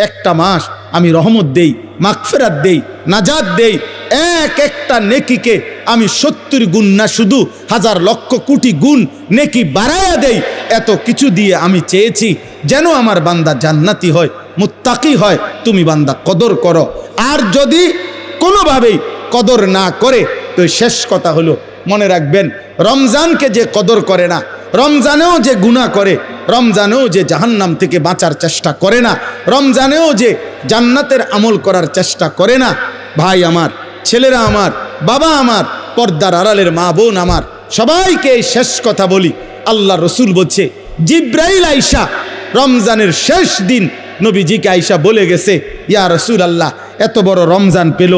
একটা মাস আমি রহমত দেই, মাগফিরাত দেই, নাজাত দেই। এক একটা নেকিকে আমি 70 গুণ না, শুধু হাজার লক্ষ কোটি গুণ নেকি বাড়ায়া দেই। এত কিছু দিয়ে আমি চেয়েছি যেন আমার বান্দা জান্নাতি হয়, মুত্তাকি হয়। তুমি বান্দা কদর করো। আর যদি কোনোভাবেই কদর না করে, তো শেষ কথা হলো, মনে রাখবেন, রমজানকে যে কদর করে না, রমজানেও যে গুনাহ করে, রমজানেও যে জাহান্নাম থেকে বাঁচার চেষ্টা করে না, রমজানেও যে জান্নাতের আমল করার চেষ্টা করে না, ভাই আমার, ছেলেরা আমার, বাবা আমার, পর্দার আড়ালের মা বোন আমার, সবাইকে এই শেষ কথা বলি। আল্লাহ রসুল বলছে, জিব্রাইল আইসা রমজানের শেষ দিন নবীজিকে আইসা বলে গেছে, ইয়া রসুল আল্লাহ, এত বড় রমজান পেল,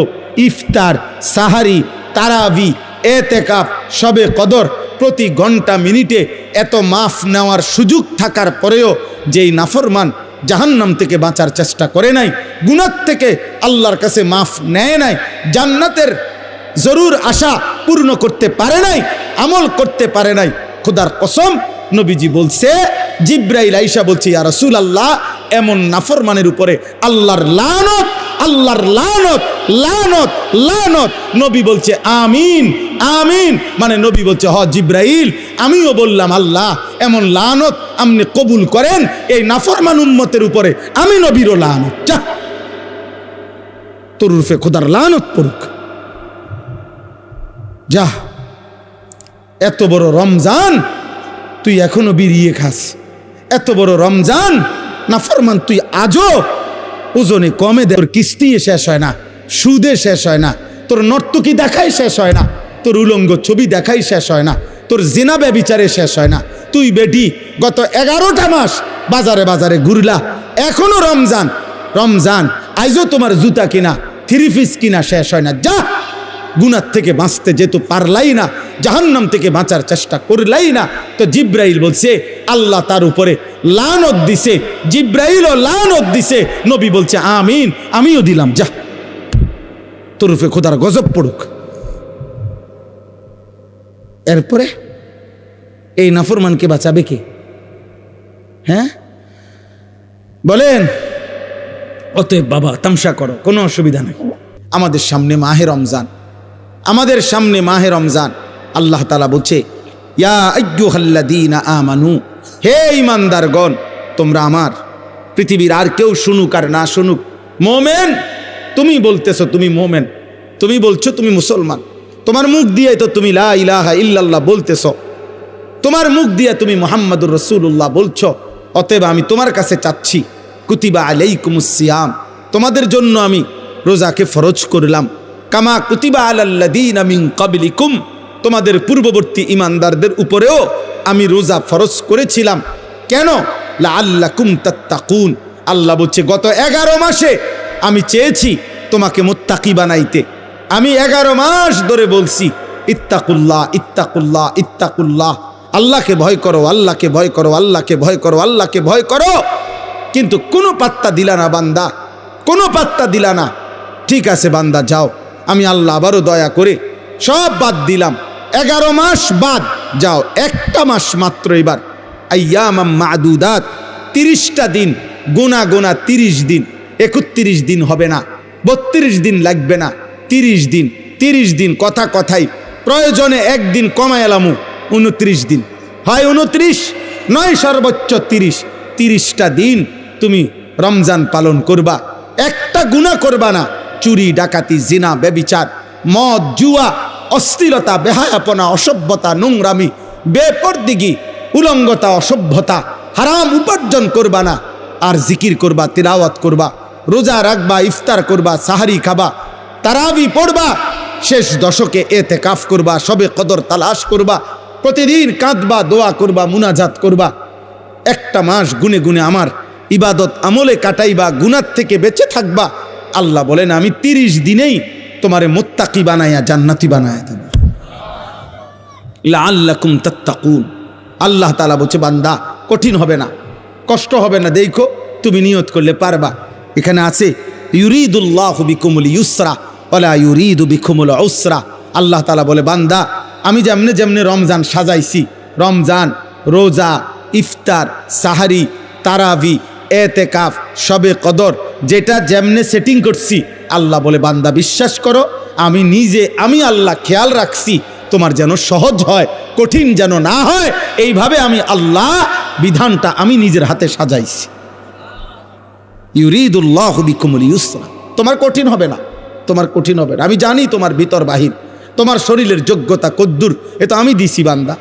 ইফতার, সাহারি, তারাবি, এতেকাফ, শবে কদর, প্রতি ঘন্টা মিনিটে এত মাফ নেওয়ার সুযোগ থাকার পরেও যেই নাফরমান জাহান্নাম থেকে বাঁচার চেষ্টা করে নাই, গুনাহ থেকে আল্লাহর কাছে মাফ নেয় নাই, জান্নাতের জরুর আশা পূর্ণ করতে পারে নাই, আমল করতে পারে নাই, খোদার কসম নবীজি বলছে, জিব্রাইল আইসা বলছে, ইয়া রাসূলুল্লাহ, এমন নাফরমানের উপরে আল্লাহর লানত, আল্লাহর লানত, লানত, লানত। নবী বলছে আমিন, আমিন। মানে নবী বলছে, হ জিব্রাইল, আমিও বললাম আল্লাহ এমন লানত আপনি কবুল করেন এই নাফরমান উম্মতের উপরে, আমি নবীরও লানত, যা তোর রূপে খোদার লানত পড়ুক, যা। এত বড় রমজান তুই এখনো বিড়িয়ে খাস, এত বড় রমজান নাফরমান তুই আজও ওজনে কমে দে, তোর কিস্তি শেষ হয় না, সুদে শেষ হয় না, তোর নর্তকী দেখাই শেষ হয় না, তোর উলঙ্গ ছবি দেখাই শেষ হয় না, তোর জিনা ব্যভিচারে শেষ হয় না। তুই বেটি গত 11টা মাস বাজারে বাজারে ঘুরলা, এখনো রমজান, রমজান আইজও তোমার জুতা কিনা, 3 পিস কিনা শেষ হয় না, যা। গুনাহ থেকে বাঁচতে যেহেতু পারলাই না, জাহান্নাম থেকে বাঁচার চেষ্টা করলাই না, তো জিব্রাইল বলছে আল্লাহ তার উপরে লানত দিছে, জিব্রাইলও লানত দিছে। নবী বলছে আমিন, আমিও দিলাম, যা তোর উপরে খোদার গজব পড়ুক। এরপরে এই নাফরমানকে বাঁচাবে কে? হ্যাঁ বলেন? অতএব বাবা, তামসা করো, কোনো অসুবিধা নেই। আমাদের সামনে মাহে রমজান, আমাদের সামনে মাহে রমজান। আল্লাহ তাআলা বলছে, ইয়া আইয়ুহাল্লাযীনা আমানু, হে ঈমানদারগণ, তোমরা আমার, পৃথিবীর আর কেউ শুনুক আর না শুনুক, মোমেন, তুমি বলতেছো তুমি মোমেন, তুমি বলছো তুমি মুসলমান, তোমার মুখ দিয়ে তো তুমি লা ইলাহা ইল্লাল্লাহ বলতেছো, তোমার মুখ দিয়ে তুমি মুহাম্মাদুর রাসূলুল্লাহ বলছো। অতএব আমি তোমার কাছে চাচ্ছি, কুতিবা আলাইকুমুস সিয়াম, তোমাদের জন্য আমি রোজাকে ফরজ করলাম, কামা কুতিবা আলাল্লাযীনা মিন ক্বাবলিকুম, তোমাদের পূর্ববর্তী ঈমানদারদের উপরেও আমি রোজা ফরজ করেছিলাম। কেন? লাআল্লাকুম তাত্তাকুন। আল্লাহ বলছে, গত 11 মাসে আমি চেয়েছি তোমাকে মুত্তাকি বানাইতে। আমি 11 মাস ধরে বলছি, ইত্তাকুল্লাহ, ইত্তাকুল্লাহ, ইত্তাকুল্লাহ, আল্লাহকে ভয় করো, আল্লাহকে ভয় করো, আল্লাহকে ভয় করো, আল্লাহকে ভয় করো। কিন্তু কোনো পাত্তা দিলা না বান্দা, কোনো পাত্তা দিলা না। ঠিক আছে বান্দা, যাও, আমি আল্লাহ আবারও দয়া করে সব বাদ দিলাম, 11 মাস বাদ, যাও, একটা মাস মাত্র এবার, আইয়ামাম মাদুদাত, 30টা দিন গোনা গোনা, 30 দিন, 31 দিন হবে না, 32 দিন লাগবে না, 30 দিন, 30 দিন, কথা কথাই, প্রয়োজনে একদিন কমায় এলামু, 29 দিন, হয় 29 নয় সর্বোচ্চ 30, 30টা দিন তুমি রমজান পালন করবা, একটা গুনাহ করবা না, চুরি, ডাকাতি, জিনা, ব্যভিচার, মদ, জুয়া, অশ্লীলতা, বেহায়াপনা, অসভ্যতা, নোংরামি, বেপরদিগি, উলঙ্গতা, অসভ্যতা, হারাম উপার্জন করবা না। আর জিকির করবা, তিলাওয়াত করবা, রোজা রাখবা, ইফতার করবা, সাহারি খাবা, তারাবি পড়বা, শেষ দশকে এতেকাফ করবা, শবে কদর তালাশ করবা, প্রতিদিন কাঁদবা, দোয়া করবা, মুনাজাত করবা, একটা মাস গুনে গুনে আমার ইবাদত আমলে কাটাইবা, গুনাহ থেকে বেঁচে থাকবা। আল্লাহ বলেন, আমি 30 দিনেই তোমারে মুত্তাকি বানাইয়া জান্নাতি বানায়া দেব, লাআল্লাকুম তাত্তাকুন। আল্লাহ তাআলা বলছে, বান্দা কঠিন হবে না, কষ্ট হবে না, দেখো তুমি নিয়ত করলে পারবা। এখানে আছে, ইউরিদুল্লাহু বিকুমুল ইউসরা ওয়ালা ইউরিদু বিকুমুল উসরা। আল্লাহ তাআলা বলে, বান্দা আমি যেমনে যেমনে রমজান সাজাইছি, রমজান, রোজা, ইফতার, সাহারি, তারাবি, এতেকাফ, শবে কদর, যেটা যেমনে সেটিং করছি, আল্লাহ বলে বান্দা বিশ্বাস করো, আমি আল্লাহ খেয়াল রাখছি তোমার যেন সহজ হয়, কঠিন যেন না হয়। এইভাবে আমি আল্লাহ বিধানটা আমি নিজের হাতে সাজাইছি। ইউরিদুল্লাহু বিকুমুল ইউসরা, তোমার কঠিন হবে না, তোমার কঠিন হবে না। আমি জানি তোমার ভিতর বাহির, তোমার শরীরের যোগ্যতা কদ্দুর, এ তো আমি দিছি বান্দা।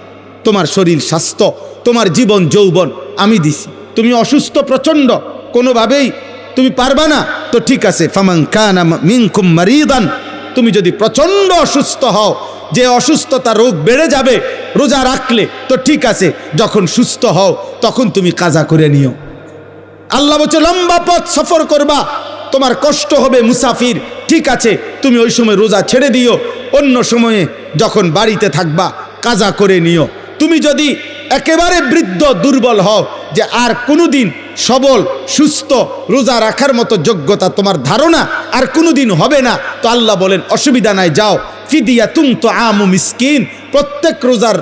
তোমার শরীর স্বাস্থ্য, তোমার জীবন যৌবন আমি দিছি। তুমি অসুস্থ প্রচণ্ড, কোনোভাবেই তুমি পারবা না, তো ঠিক আছে, ফামান কানা মিনকুম মারিদান, তুমি যদি প্রচণ্ড অসুস্থ হও, যে অসুস্থতা রোগ বেড়ে যাবে রোজা রাখলে, তো ঠিক আছে, যখন সুস্থ হও তখন তুমি কাজা করে নিও। আল্লাহ বলছে লম্বা পথ সফর করবা, তোমার কষ্ট হবে মুসাফির, ঠিক আছে, তুমি ওই সময় রোজা ছেড়ে দিও, অন্য সময়ে যখন বাড়িতে থাকবা কাজা করে নিও। তুমি যদি একেবারে বৃদ্ধ দুর্বল হও, যে আর কোনোদিন সবল সুস্থ রোজা রাখার মতো যোগ্যতা তোমার ধারণা আর কোনোদিন হবে না, তো আল্লাহ বলেন অসুবিধা নাই, যাও ফিদিয়াতুন তুআমু মিসকিন, প্রত্যেক রোজার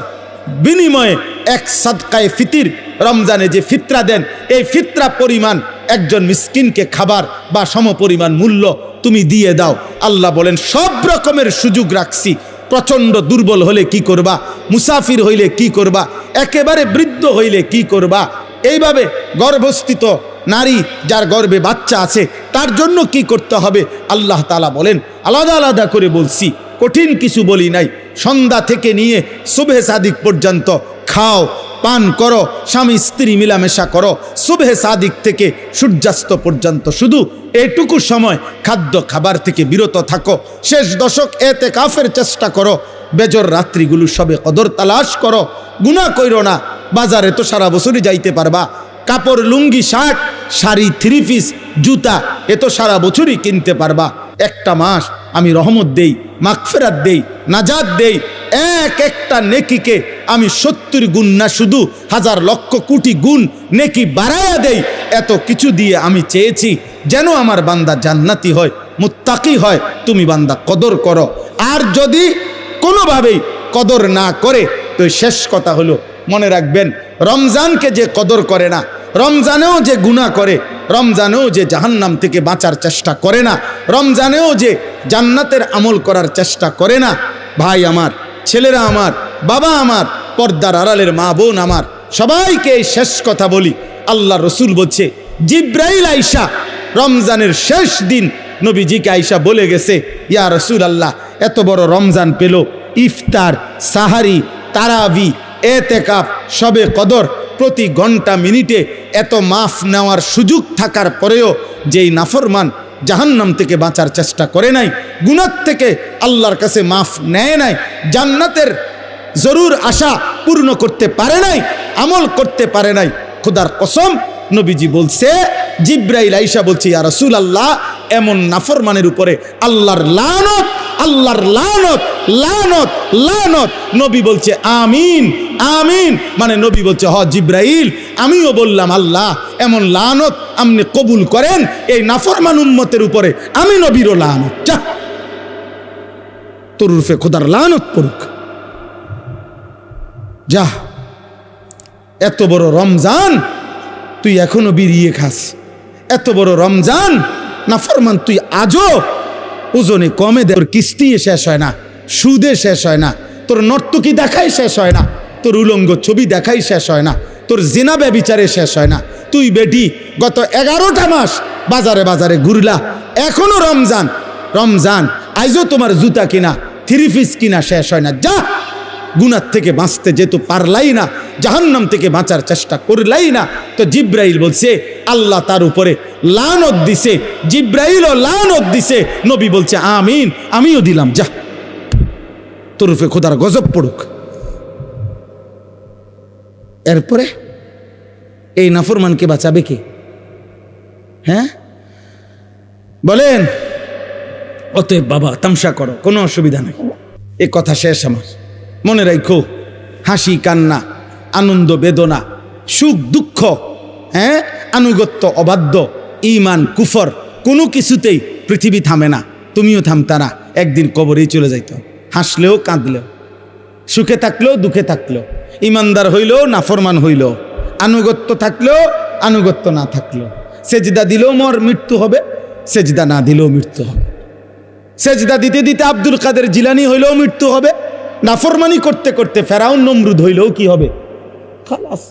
বিনিময়ে এক সাদকায়ে ফিতির, রমজানে যে ফিতরা দেন এই ফিতরা পরিমাণ একজন মিসকিনকে খাবার বা সমপরিমাণ মূল্য তুমি দিয়ে দাও। আল্লাহ বলেন সব রকমের সুযোগ রাখছি, প্রচণ্ড দুর্বল হলে কি করবা, মুসাফির হইলে কি করবা, একেবারে বৃদ্ধ হইলে কি করবা, এইভাবে গর্ভস্থিত নারী যার গর্ভে বাচ্চা আছে তার জন্য কি করতে হবে আল্লাহ তাআলা বলেন, আলাদা আলাদা করে বলছি, কঠিন কিছু বলি নাই। সন্ধ্যা থেকে নিয়ে সুবহে সাদিক পর্যন্ত খাও, পান করো, স্বামী স্ত্রী মিলামেশা করো, সুবহে সাদিক থেকে সূর্যাস্ত পর্যন্ত শুধু এইটুকু সময় খাদ্য খাবার থেকে বিরত থাকো। শেষ দশক এতেকাফের চেষ্টা করো, বেজর রাত্রিগুলো সবে কদর তালাশ করো, গুনাহ কইরো না। বাজারে তো সারা বছরই যাইতে পারবা, কাপড় লুঙ্গি শার্ট শাড়ি থ্রি পিস জুতা এ তো সারা বছরই কিনতে পারবা। একটা মাস আমি রহমত দেই, মাগফিরাত দেই, নাজাত দেই, একটা নেকিকে আমি 70 গুণ না শুধু হাজার লক্ষ কোটি গুণ নেকি বাড়ায়া দেই। এত কিছু দিয়ে আমি চেয়েছি যেন আমার বান্দা জান্নাতি হয়, মুত্তাকি হয়। তুমি বান্দা কদর করো, আর যদি কোনোভাবেই কদর না করে তো শেষ কথা হলো মনে রাখবেন, রমজানকে যে কদর করে না, রমজানেও যে গুনাহ করে, রমজানেও যে জাহান্নাম থেকে বাঁচার চেষ্টা করে না, রমজানেও যে জান্নাতের আমল করার চেষ্টা করে না, ভাই আমার, ছেলেরা আমার, বাবা আমার, পর্দার আড়ালের মা বোন আমার, সবাইকে এই শেষ কথা বলি। আল্লাহ রসুল বলছে, জিব্রাইল আইসা রমজানের শেষ দিন নবীজিকে আইসা বলে গেছে, ইয়া রসুল আল্লাহ, এত বড় রমজান পেল, ইফতার, সাহারি, তারাবি, এতেকাফ, শবে কদর, প্রতি ঘন্টা মিনিটে এত মাফ নেওয়ার সুযোগ থাকার পরেও যেই নাফরমান জাহান্নাম থেকে বাঁচার চেষ্টা করে নাই, গুনাহ থেকে আল্লাহর কাছে মাফ নেয় নাই, জান্নাতের জরুর আশা পূর্ণ করতে পারে নাই, আমল করতে পারে নাই, খোদার কসম নবীজি বলছে, জিব্রাইল আইসা বলছে, ইয়া রাসূলুল্লাহ, এমন নাফরমানের উপরে আল্লাহর লানত, আল্লাহর লানত, লানত, লানত। নবী বলছে আমিন, আমিন, মানে নবী বলছে হ জিব্রাইল, আমিও বললাম আল্লাহ এমন লানত আপনি কবুল করেন এই নাফরমান উম্মতের উপরে, আমি নবীরও লানত, যা তোর রূপে খোদার লানত পড়ুক, যা। এত বড় রমজান তুই এখনো বিড়িয়ে খাস, এত বড় রমজান নাফরমান তুই আজও ওজনে কমে দে, তোর কিস্তি শেষ হয় না, সুদে শেষ হয় না, তোর নর্তকী দেখাই শেষ হয় না, তোর উলঙ্গ ছবি দেখাই শেষ হয় না, তোর জিনা ব্যভিচারে শেষ হয় না। তুই বেটি গত 11টা মাস বাজারে বাজারে ঘুরলা, এখনো রমজান, রমজান আইজও তোমার জুতা কিনা থ্রি পিস কিনা শেষ হয় না, যা। গুনাহ থেকে বাঁচতে যেহেতু পারলাই না, জাহান্নাম থেকে বাঁচার চেষ্টা করলাই না, তো জিব্রাইল বলছে আল্লাহ তার উপরে লানত দিছে, জিব্রাইলও লানত দিছে, নবী বলছে আমিন, আমিও দিলাম, যা তোর উপরে খোদার গজব পড়ুক। এরপরে এই নাফরমানকে বাঁচাবে কে? হ্যাঁ বলেন? অতএব বাবা তামসা করো, কোনো অসুবিধা নেই, এ কথা শেষ আমার। মনে রাখো, হাসি কান্না, আনন্দ বেদনা, সুখ দুঃখ, হ্যাঁ, আনুগত্য অবাধ্য, ঈমান কুফর, কোনো কিছুতেই পৃথিবী থামে না, তুমিও থামতা না, একদিন কবরেই চলে যাইত। হাসলেও কাঁদলেও, সুখে থাকলেও দুঃখে থাকলেও, ইমানদার হইলেও নাফরমান হইলেও, আনুগত্য থাকলেও আনুগত্য না থাকলো। সেজদা দিলেও মৃত্যু হবে, সেজদা না দিলেও মৃত্যু হবে। সেজদা দিতে দিতে আব্দুল কাদের জিলানী হইলেও মৃত্যু হবে, নাফরমানি করতে করতে ফেরাউন নমরুদ হইলেও কি হবে? খালাস,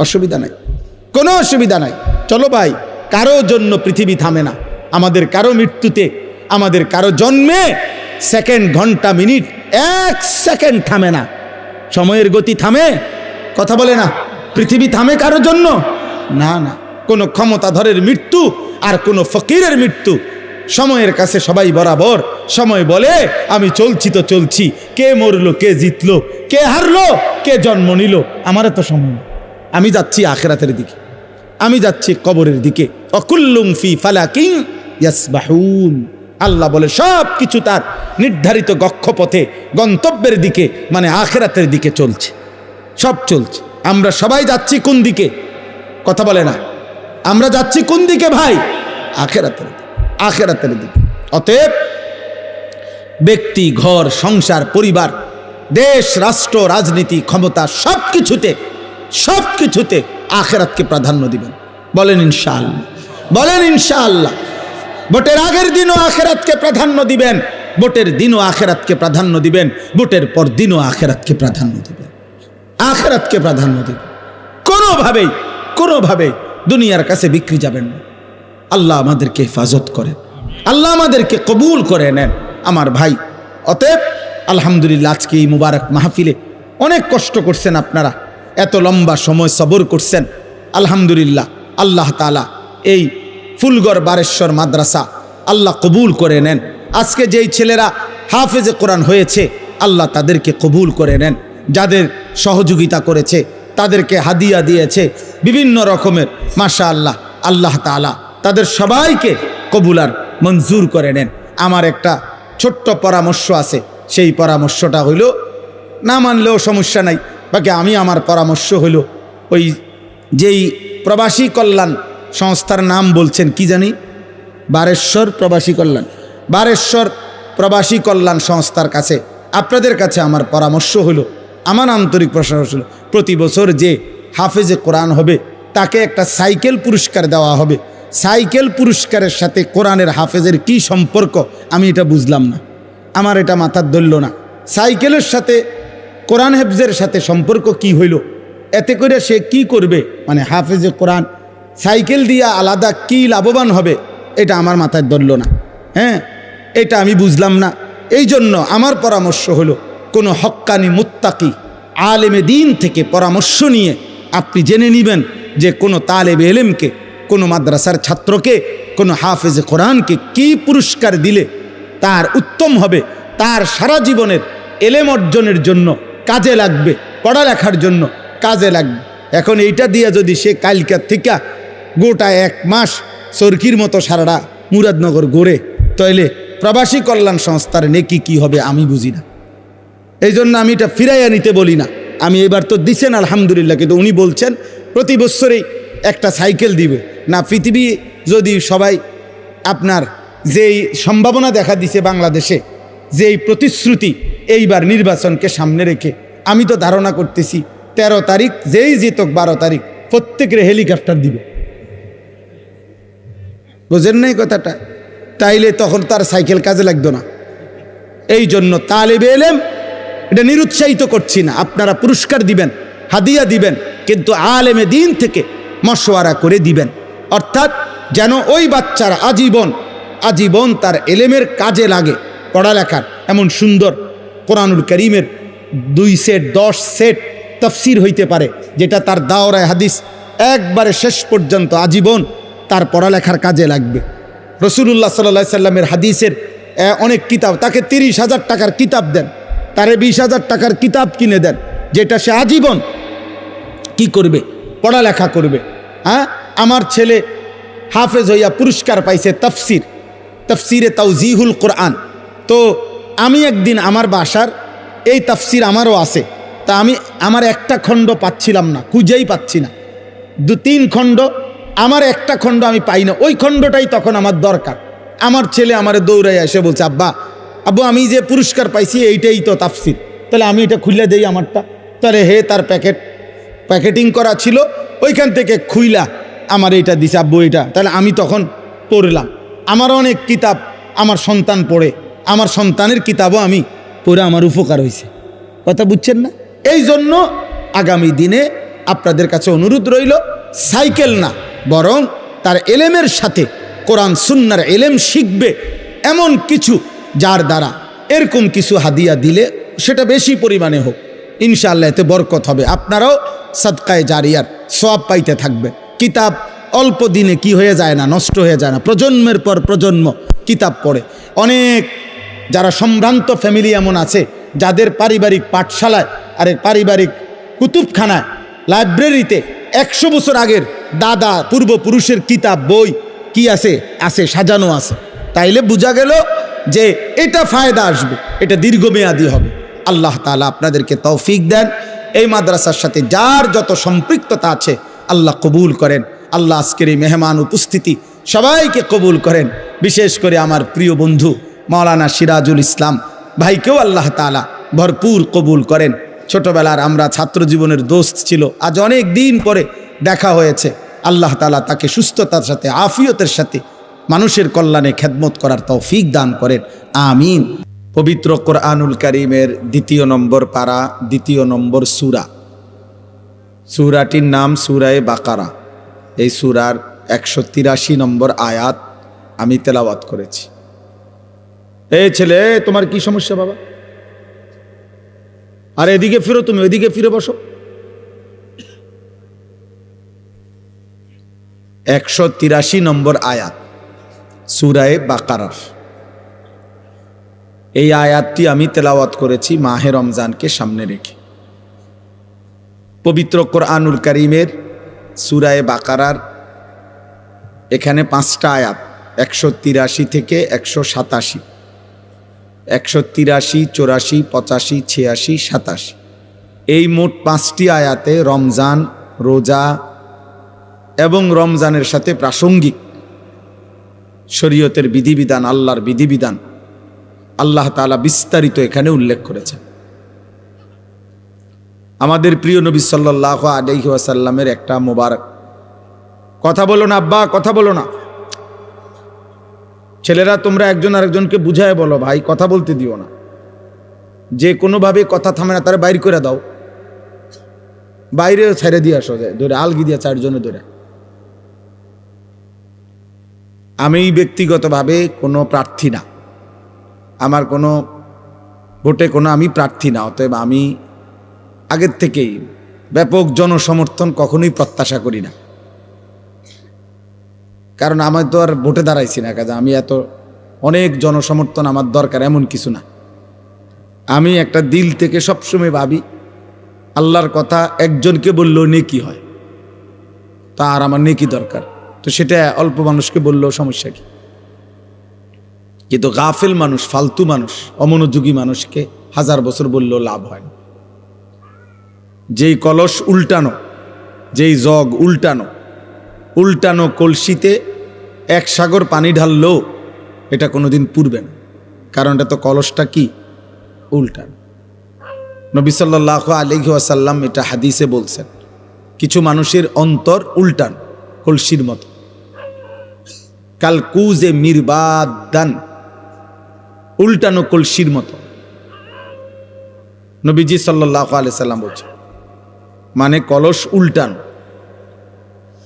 অসুবিধা নাই, কোনো অসুবিধা নাই। চলো ভাই, কারো জন্য পৃথিবী থামে না। আমাদের কারো মৃত্যুতে, আমাদের কারো জন্মে সেকেন্ড, ঘন্টা, মিনিট, 1 সেকেন্ড থামে না। সময়ের গতি থামে? কথা বলে না। পৃথিবী থামে কারো জন্য? না না। কোনো ক্ষমতাধরের মৃত্যু আর কোনো ফকিরের মৃত্যু সময়ের কাছে সবাই বরাবর। সময় বলে আমি চলছি তো চলছি, কে মরলো, কে জিতলো, কে হারলো, কে জন্ম নিল, আমার তো সময় না। আমি যাচ্ছি আখিরাতের দিকে, আমি যাচ্ছি কবরের দিকে। অকুল্লুম ফি ফালাকিন ইয়াসবাহুন। আল্লাহ বলে সব কিছু তার নির্ধারিত গক্ষপথে, গন্তব্যের দিকে, মানে আখিরাতের দিকে চলছে, সব চলছে। আমরা সবাই যাচ্ছি কোন দিকে? কথা বলে না। আমরা যাচ্ছি কোন দিকে ভাই? আখিরাতের দিকে, আখিরাতের দিকে। অতএব ব্যক্তি, ঘর, সংসার, পরিবার, দেশ, রাষ্ট্র, রাজনীতি, ক্ষমতা, সব কিছুতে আখিরাতকে প্রাধান্য দিবেন। বলেন ইনশাআল্লাহ, বলেন ইনশাআল্লাহ। ভোটের আগের দিনও আখিরাতকে প্রাধান্য দিবেন, ভোটের দিনও আখিরাতকে প্রাধান্য দিবেন, ভোটের পর দিনও আখিরাতকে প্রাধান্য দিবেন, আখিরাতকে প্রাধান্য দিবেন। কোনোভাবেই দুনিয়ার কাছে বিক্রি যাবেন না। আল্লাহ আমাদেরকে হেফাজত করেন, আল্লাহ আমাদেরকে কবুল করে নেন আমার ভাই। অতএব আলহামদুলিল্লাহ, আজকে এই মুবারক মাহফিলে অনেক কষ্ট করছেন আপনারা, এত লম্বা সময় সবর করছেন। আলহামদুলিল্লাহ, আল্লাহ তাআলা এই ফুলগড় বারেশ্বর মাদ্রাসা আল্লাহ কবুল করে নেন। আজকে যেই ছেলেরা হাফেজে কোরআন হয়েছে, আল্লাহ তাদেরকে কবুল করে নেন। যাদের সহযোগিতা করেছে, তাদেরকে হাদিয়া দিয়েছে বিভিন্ন রকমের, মাশাআল্লাহ, আল্লাহ তাআলা তাদের সবাইকে কবুল আর মঞ্জুর করে নেন। আমার একটা ছোট্ট পরামর্শ আছে, সেই পরামর্শটা হইল, না মানলেও সমস্যা নাই, বাকি আমি আমার পরামর্শ হইল, ওই যেই প্রবাসী কল্যাণ সংস্থার নাম বলছেন কি জানি, বারেশ্বর প্রবাসী কল্যাণ, বারেশ্বর প্রবাসী কল্যাণ সংস্থার কাছে, আপনাদের কাছে আমার পরামর্শ হলো, আমার আন্তরিক পরামর্শ হলো, প্রতি বছর যে হাফেজে কোরআন হবে তাকে একটা সাইকেল পুরস্কার দেওয়া হবে। সাইকেল পুরস্কারের সাথে কোরআনের হাফেজের কি সম্পর্ক আমি এটা বুঝলাম না, আমার এটা মাথার ধরল না। সাইকেলের সাথে কোরআন হেফজের সাথে সম্পর্ক কি হইল? এতে করে সে কি করবে? মানে হাফেজে কোরআন সাইকেল দিয়া আলাদা কি লাভবান হবে, এটা আমার মাথায় ধরল না। হ্যাঁ, এটা আমি বুঝলাম না। এই জন্য আমার পরামর্শ হলো, কোনো হক্কানি মুত্তাকি আলেমে দিন থেকে পরামর্শ নিয়ে আপনি জেনে নেবেন যে কোনো তালেবে এলেমকে, কোনো মাদ্রাসার ছাত্রকে, কোনো হাফেজে কোরআনকে কি পুরস্কার দিলে তার উত্তম হবে, তার সারা জীবনের এলেম অর্জনের জন্য কাজে লাগবে, পড়ালেখার জন্য কাজে লাগবে। এখন এইটা দিয়ে যদি সে কালকার থেকে গোটা 1 মাস সরকির মতো সারাটা মুরাদনগর গড়ে, তাইলে প্রবাসী কল্যাণ সংস্থার নেকি কি হবে আমি বুঝি না। এই জন্য আমি এটা ফিরাইয়া নিতে বলি না। আমি এবার তো দিছেন আলহামদুলিল্লাহ, কিন্তু উনি বলছেন প্রতি বছরেই একটা সাইকেল দিবে না। পৃথিবী যদি সবাই আপনার যেই সম্ভাবনা দেখা দিছে বাংলাদেশে, যেই প্রতিশ্রুতি এইবার নির্বাচনকে সামনে রেখে, আমি তো ধারণা করতেছি 13 তারিখ যেই জিতক 12 তারিখ প্রত্যেকের হেলিকপ্টার দিবে। বুঝেন নাই কথাটা? তাইলে তখন তার সাইকেল কাজে লাগতো না। এই জন্য তালেবে এলেম, এটা নিরুৎসাহিত করছি না, আপনারা পুরস্কার দিবেন, হাদিয়া দিবেন, কিন্তু আলেমে দিন থেকে মশওয়ারা করে দিবেন। অর্থাৎ যেন ওই বাচ্চার আজীবন তার এলেমের কাজে লাগে, পড়ালেখার। এমন সুন্দর কোরআনুল কারীমের 2 সেট 10 সেট তাফসীর হইতে পারে, যেটা তার দাওরায়ে হাদিস একবারে শেষ পর্যন্ত আজীবন তার পড়ালেখার কাজে লাগবে। রাসূলুল্লাহ সাল্লাল্লাহু আলাইহি সাল্লামের হাদিসের অনেক কিতাব, তাকে 30,000 টাকার কিতাব দেন, তারে 20,000 টাকার কিতাব কিনে দেন, যেটা সে আজীবন কি করবে? পড়ালেখা করবে। হ্যাঁ, আমার ছেলে হাফেজ হইয়া পুরস্কার পাইছে তাফসিরে তাওজিহুল কোরআন। তো আমি একদিন আমার বাসার এই তাফসির আমারও আছে, তা আমি আমার একটা খণ্ড পাচ্ছিলাম না, খুঁজেই পাচ্ছি না। 2-3 খণ্ড, আমার একটা খণ্ড আমি পাই না, ওই খণ্ডটাই তখন আমার দরকার। আমার ছেলে আমারে দৌড়াই এসে বলছে, আব্বু আমি যে পুরস্কার পাইছি এইটাই তো তাফসির, তাহলে আমি এটা খুলে দেই আমারটা। তাহলে হে তার প্যাকেট প্যাকেটিং করা ছিল, ওইখান থেকে খুইলা আমার এইটা দিছে আব্বু এটা, তাহলে আমি তখন পড়লাম। আমার অনেক কিতাব আমার সন্তান পড়ে, আমার সন্তানের কিতাবও আমি পড়ে আমার উপকার হয়েছে। কথা বুঝছেন না? এই জন্য আগামী দিনে আপনাদের কাছে অনুরোধ রইল, সাইকেল না বরং তার এলেমের সাথে কোরআন সুন্নাহর এলেম শিখবে এমন কিছু, যার দ্বারা এরকম কিছু হাদিয়া দিলে সেটা বেশি পরিমাণে হোক, ইনশাআল্লাহ এতে বরকত হবে। আপনারাও সাদকায়ে জারিয়ার সওয়াব পাইতে থাকবে। কিতাব অল্প দিনে কি হয়ে যায় না, নষ্ট হয়ে যায় না, প্রজন্মের পর প্রজন্ম কিতাব পড়ে। অনেক যারা সম্ভ্রান্ত ফ্যামিলি এমন আছে যাদের পারিবারিক পাঠশালায় আরে পারিবারিক কুতুবখানায় লাইব্রেরিতে 100 বছর আগের দাদা পূর্বপুরুষের কিতাব বই কি আছে আছে সাজানো আছে। তাইলে বোঝা গেল যে এটা ফায়দা আসবে, এটা দীর্ঘমেয়াদী হবে। আল্লাহ তাআলা আপনাদেরকে তৌফিক দেন। এই মাদ্রাসার সাথে যার যত সম্পৃক্ততা আছে আল্লাহ কবুল করেন। আল্লাহ আজকের এই মেহমান উপস্থিতি সবাইকে কবুল করেন। বিশেষ করে আমার প্রিয় বন্ধু মাওলানা সিরাজুল ইসলাম ভাইকেও আল্লাহ তাআলা ভরপুর কবুল করেন। ছোটবেলার আমরা ছাত্র জীবনের দোস্ত ছিল, আজ অনেক দিন পরে দেখা হয়েছে। আল্লাহ তাআলা তাকে সুস্থতার সাথে আফিয়তের সাথে মানুষের কল্যাণে খেদমত করার তৌফিক দান করেন, আমিন। পবিত্র কোরআনুল কারীমের 2 নম্বর পারা 2 নম্বর সূরা, সূরাটির নাম সূরায়ে বাকারা। এই সূরার 183 নম্বর আয়াত আমি তেলাওয়াত করেছি। এই ছেলে, তোমার কি সমস্যা বাবা? আর এদিকে ফিরো, তুমি ওইদিকে ফিরে বসো। 183 নম্বর আয়াত সূরায়ে বাকারার। এই আয়াতটি আমি তেলাওয়াত করেছি মাহে রমজানকে সামনে রেখে। পবিত্র কোরআনুল কারীমের সূরায়ে বাকারার এখানে 5টা আয়াত, 183 থেকে 187, 183, 84, 85, 86, 87। এই মোট 5টি আয়াতে রমজান, রোজা এবং রমজানের সাথে প্রাসঙ্গিক শরীয়তের বিধিবিধান, আল্লাহর বিধিবিধান আল্লাহ তাআলা বিস্তারিত এখানে উল্লেখ করেছেন। আমাদের প্রিয় নবী সাল্লাল্লাহু আলাইহি ওয়াসাল্লামের একটা মোবারক কথা বলো না আব্বা, কথা বলো না। ছেলেরা তোমরা একজন আরেকজনকে বুঝায় বলো, ভাই কথা বলতে দিও না। যে কোনোভাবে কথা থামে না তারা বাইর করে দাও, বাইরে ছেড়ে দিয়ে আসো, যায় ধরে আলগি দিয়া 4 জনে ধরে। আমি ব্যক্তিগতভাবে কোনো প্রার্থী না, আমার কোনো ভোটে কোনো আমি প্রার্থী না, অতএব আমি আগের থেকেই ব্যাপক জনসমর্থন কখনোই প্রত্যাশা করি না। কারণ আমি তো আর ভোটে দাঁড়াইছি না, কাজে আমি এত অনেক জনসমর্থন আমার দরকার এমন কিছু না। আমি একটা দিল থেকে সবসময় ভাবি আল্লাহর কথা একজনকে বললেও নেকি হয়, তার আমার নেকি দরকার, তো সেটা অল্প মানুষকে বললেও সমস্যা কি। কিন্তু গাফেল মানুষ, ফালতু মানুষ, অমনোযোগী মানুষকে 1000 বছর বললেও লাভ হয় না। যেই কলস উল্টানো, যেই জগ উল্টানো, উল্টানো কলসিতে 1 সাগর পানি ঢাললেও এটা কোনোদিন পুরবে না, কারণ এটা তো কলসটা কি উল্টানো। নবী সাল্লাল্লাহু আলাইহি ওয়াসাল্লাম এটা হাদিসে বলছেন, কিছু মানুষের অন্তর উল্টান কলসির মতো, কাল কুজে মিরবাদান, উল্টানো কলসির মতো। নবীজি সাল্লাল্লাহু আলাইহি সাল্লাম বলছেন, মানে কলস উল্টান,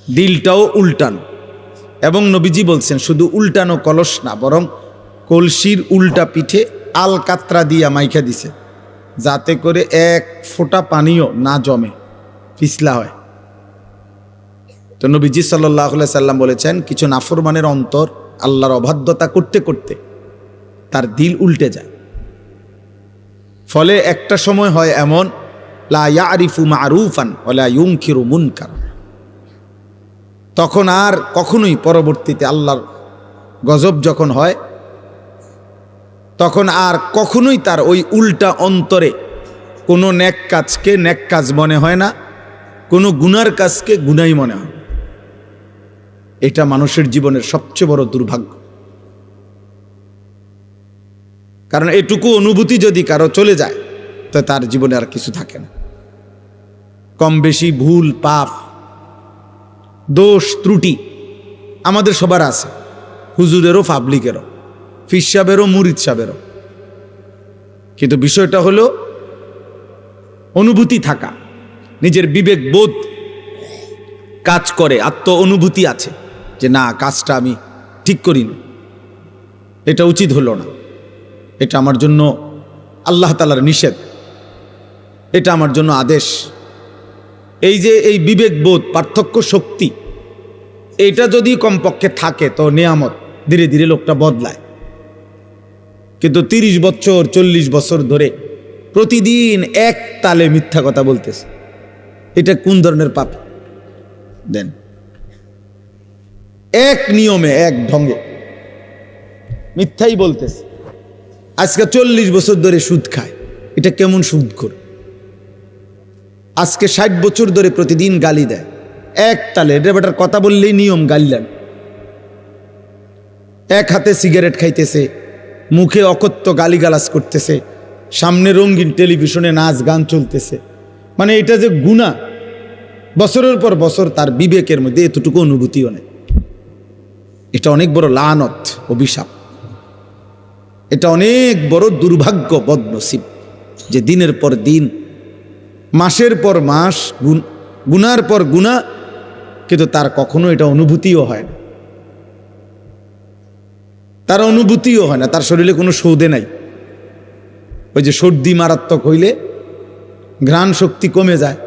দিলটাও উল্টানো। এবং নবীজি বলছেন শুধু উল্টানো কলস না, বরং কলসির উল্টা পিঠে আলকাতরা দিয়া মাইখা দিছে, যাতে করে 1 ফোঁটা পানিও না জমে, পিছলা হয়। তো নবীজি সাল্লাল্লাহু আলাইহি সাল্লাম বলেছেন, কিছু নাফরমানের অন্তর আল্লাহর অবাধ্যতা করতে করতে তার দিল উল্টে যায়। ফলে একটা সময় হয় এমন, লা ইয়ারিফু মারুফান ওয়ালা ইউনকিরু মুনকার, তখন আর কখনোই পরবর্তীতে আল্লাহর গজব যখন হয়, তখন আর কখনোই তার ওই উল্টা অন্তরে কোনো নেক কাজকে নেক কাজ মনে হয় না, কোনো গুনার কাজকে গুনাই মনে হয়। এটা মানুষের জীবনের সবচেয়ে বড় দুর্ভাগ্য। কারণ এটুকু অনুভূতি যদি কারো চলে যায় তো তার জীবনে আর কিছু থাকে না। কম বেশি ভুল পাপ দোষ ত্রুটি আমাদের সবার আছে, হুজুরেরও পাবলিকেরও, ফির সাহেবেরও মুরিদ সাহেবেরও। কিন্তু বিষয়টা হলো অনুভূতি থাকা, নিজের বিবেক বোধ কাজ করে, আত্ম অনুভূতি আছে যে না, কাজটা আমি ঠিক করিনি, এটা উচিত হলো না, এটা আমার জন্য আল্লাহ তাআলার নিষেধ, এটা আমার জন্য আদেশ। এই যে এই বিবেক বোধ, পার্থক্য শক্তি, এটা যদি কমপক্ষে থাকে তো নিয়ামত, ধীরে ধীরে লোকটা বদলায়। কিন্তু 30 বছর 40 বছর ধরে প্রতিদিন এক তালে মিথ্যা কথা বলতেছে, এটা কোন ধরনের পাপ? দেন এক নিয়মে এক ঢঙ্গে মিথ্যাই বলতেছে। আজকে 40 বছর ধরে সুদ খায়, এটা কেমন সুদখোর? আজকে 60 বছর ধরে প্রতিদিন গালি দেয় এক তালে, এটা বেটার কথা বললেই নিয়ম গালিলেন। এক হাতে সিগারেট খাইতেছে, মুখে অকথ্য গালিগালাজ করতেছে, সামনে রঙিন টেলিভিশনে নাচ গান চলতেছে। মানে এটা যে গুনাহ, বছরের পর বছর তার বিবেকের মধ্যে এতটুকু অনুভূতিও নেই। এটা অনেক বড় লানত, অভিশাপ। এটা অনেক বড় দুর্ভাগ্য, বদনসিব, যে দিনের পর দিন, মাসের পর মাস গুনার পর গুনাহ, কিন্তু তার কখনো এটা অনুভূতিও হয় না, তার অনুভূতিও হয় না, তার শরীরে কোনো সৌদে নাই। ওই যে সর্দি মারাত্মক হইলে ঘ্রাণ শক্তি কমে যায়,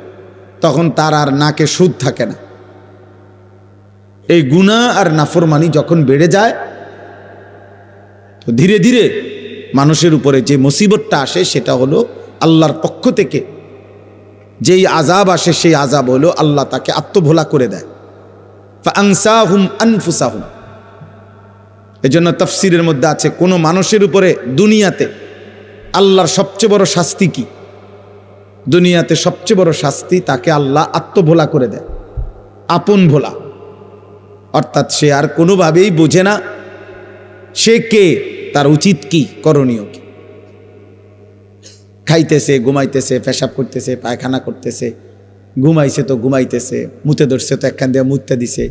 তখন তার আর নাকে সুদ থাকে না। এই গুনাহ আর নাফরমানি যখন বেড়ে যায়, তো ধীরে ধীরে মানুষের উপরে যে মুসিবতটা আসে সেটা হলো আল্লাহর পক্ষ থেকে যেই আযাব আসে, সেই আযাব হলো আল্লাহ তাকে আত্মভোলা করে দেয়। ফাআনসাহুম আনফুসাহুম। এজন্য তাফসীরের মধ্যে আছে, কোনো মানুষের উপরে দুনিয়াতে আল্লাহর সবচেয়ে বড় শাস্তি কি? দুনিয়াতে সবচেয়ে বড় শাস্তি, তাকে আল্লাহ আত্মভোলা করে দেয়, আপন ভোলা। অর্থাৎ সে আর কোনোভাবেই বোঝে না সে কে, তার উচিত কি, করণীয় কি। খাইতেছে, ঘুমাইতেছে, পেশাব করতেছে, পায়খানা করতেছে, ঘুমাইছে তো ঘুমাইতেছে, মুতে ধরছে তো একখান দিয়ে মুতে দিছে।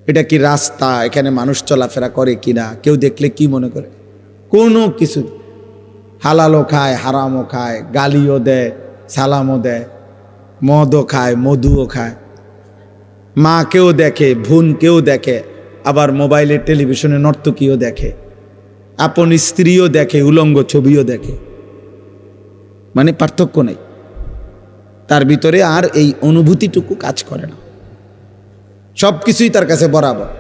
এটা কি রাস্তা? এখানে মানুষ চলাফেরা করে কিনা, কেউ দেখলে কি মনে করে? কোনো কিছু। হালালও খায়, হারামও খায়, গালিও দেয়, সালামও দেয়, মদও খায়, মধুও খায়, মাকেও দেখে, বোনকেও দেখে, আবার মোবাইলে টেলিভিশনে নর্তকীও দেখে, আপন স্ত্রীও দেখে, উলঙ্গ ছবিও দেখে। মানে পার্থক্য নেই তার ভিতরে, আর এই অনুভূতিটুকু কাজ করে না। সব কিছুই তার কাছে বরাবর।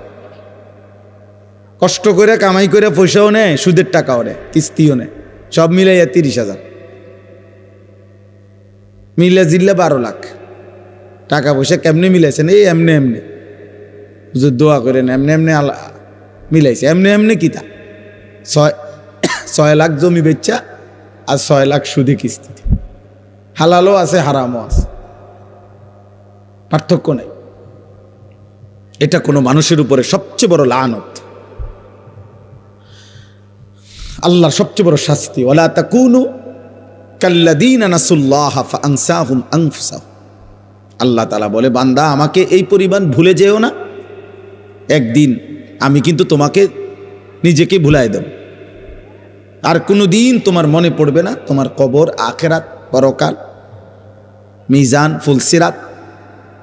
কষ্ট করে কামাই করে পয়সাও নেয়, সুদের টাকাও নেয়, কিস্তিও নেয়, সব মিলাইয়া 30,000, মিলে জিল্লে 12 লাখ টাকা পয়সা। কেমনে মিলাইছেন? এই এমনি এমনি, হুজুর দোয়া করেন, এমনি এমনি মিলাইছে। এমনি এমনি কি তা 6 লাখ জমি বেচা আর 6 লাখ সুদে কিস্তিতে। হালালও আছে, হারামও আছে, পার্থক্য নেই। এটা কোনো মানুষের উপরে সবচেয়ে বড় লানত, আল্লাহর সবচেয়ে বড় শাস্তি। ওয়ালা তাকুনু কাল্লাযীনা নাসুল্লাহ ফাআনসাহুম আনফুসাহুম। আল্লাহ তাআলা বলে, বান্দা আমাকে এই পরিমাণ ভুলে যেও না, একদিন আমি কিন্তু তোমাকে নিজেকে ভুলাই দেব। আর কোনো দিন তোমার মনে পড়বে না তোমার কবর, আখিরাত, পরকাল, মিজান, ফুলসিরাত,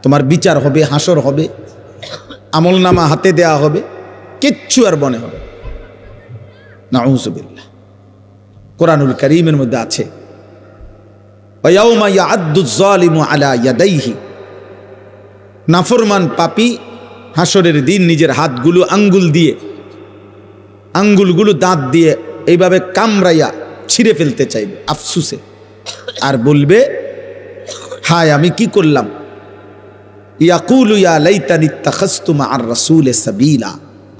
তোমার বিচার হবে, হাসর হবে, আমলনামা হাতে দেয়া হবে, কিচ্ছু আর মনে হবে। নাউযুবিল্লাহ। কোরআনুল কারীমের মধ্যে আছে, ওয়ায়াউমা ইয়া'আদ্দুয যালিমু আলা ইয়াদাইহি। নাফরমান পাপী হাসরের দিন নিজের হাতগুলো আঙ্গুলগুলো দাঁত দিয়ে এইভাবে কামড়াইয়া ছিঁড়ে ফেলতে চাইবে আফসুসে, আর বলবে, হায় আমি কি করলাম। ইয়াকুলু ইয়া লাইতানি ইত্তাখাযতু মা'আর রাসূলি সাবিলা।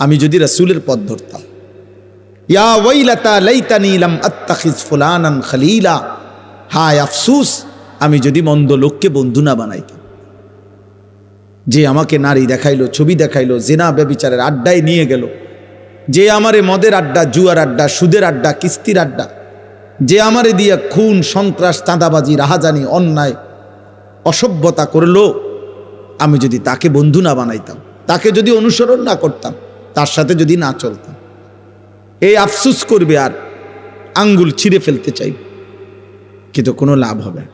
আমি যদি রাসূলের পথ ধরতাম। ইয়া ওয়াইলাতা লাইতানি লাম আত্তাখিজ ফুলানান খলিলা। হায় আফসুস, আমি যদি মন্দ লোককে বন্ধু না বানাইতাম। যে আমাকে নারী দেখাইলো, ছবি দেখাইলো, জিনা ব্যভিচারের আড্ডায় নিয়ে গেল, যে আমারে মদের আড্ডা, জুয়ার আড্ডা, সুদের আড্ডা, কিস্তির আড্ডা, যে আমারে দিয়া খুন, সন্ত্রাস, চাঁদাবাজি, রাহাজানি, অন্যায় অসভ্যতা করলো, আমি যদি তাকে বন্ধু না বানাইতাম, তাকে যদি অনুসরণ না করতাম, তার সাথে যদি না চলতাম, এই আফসুস করবে আর আঙ্গুল ছিঁড়ে ফেলতে চাই, কিন্তু কোনো লাভ হবে না,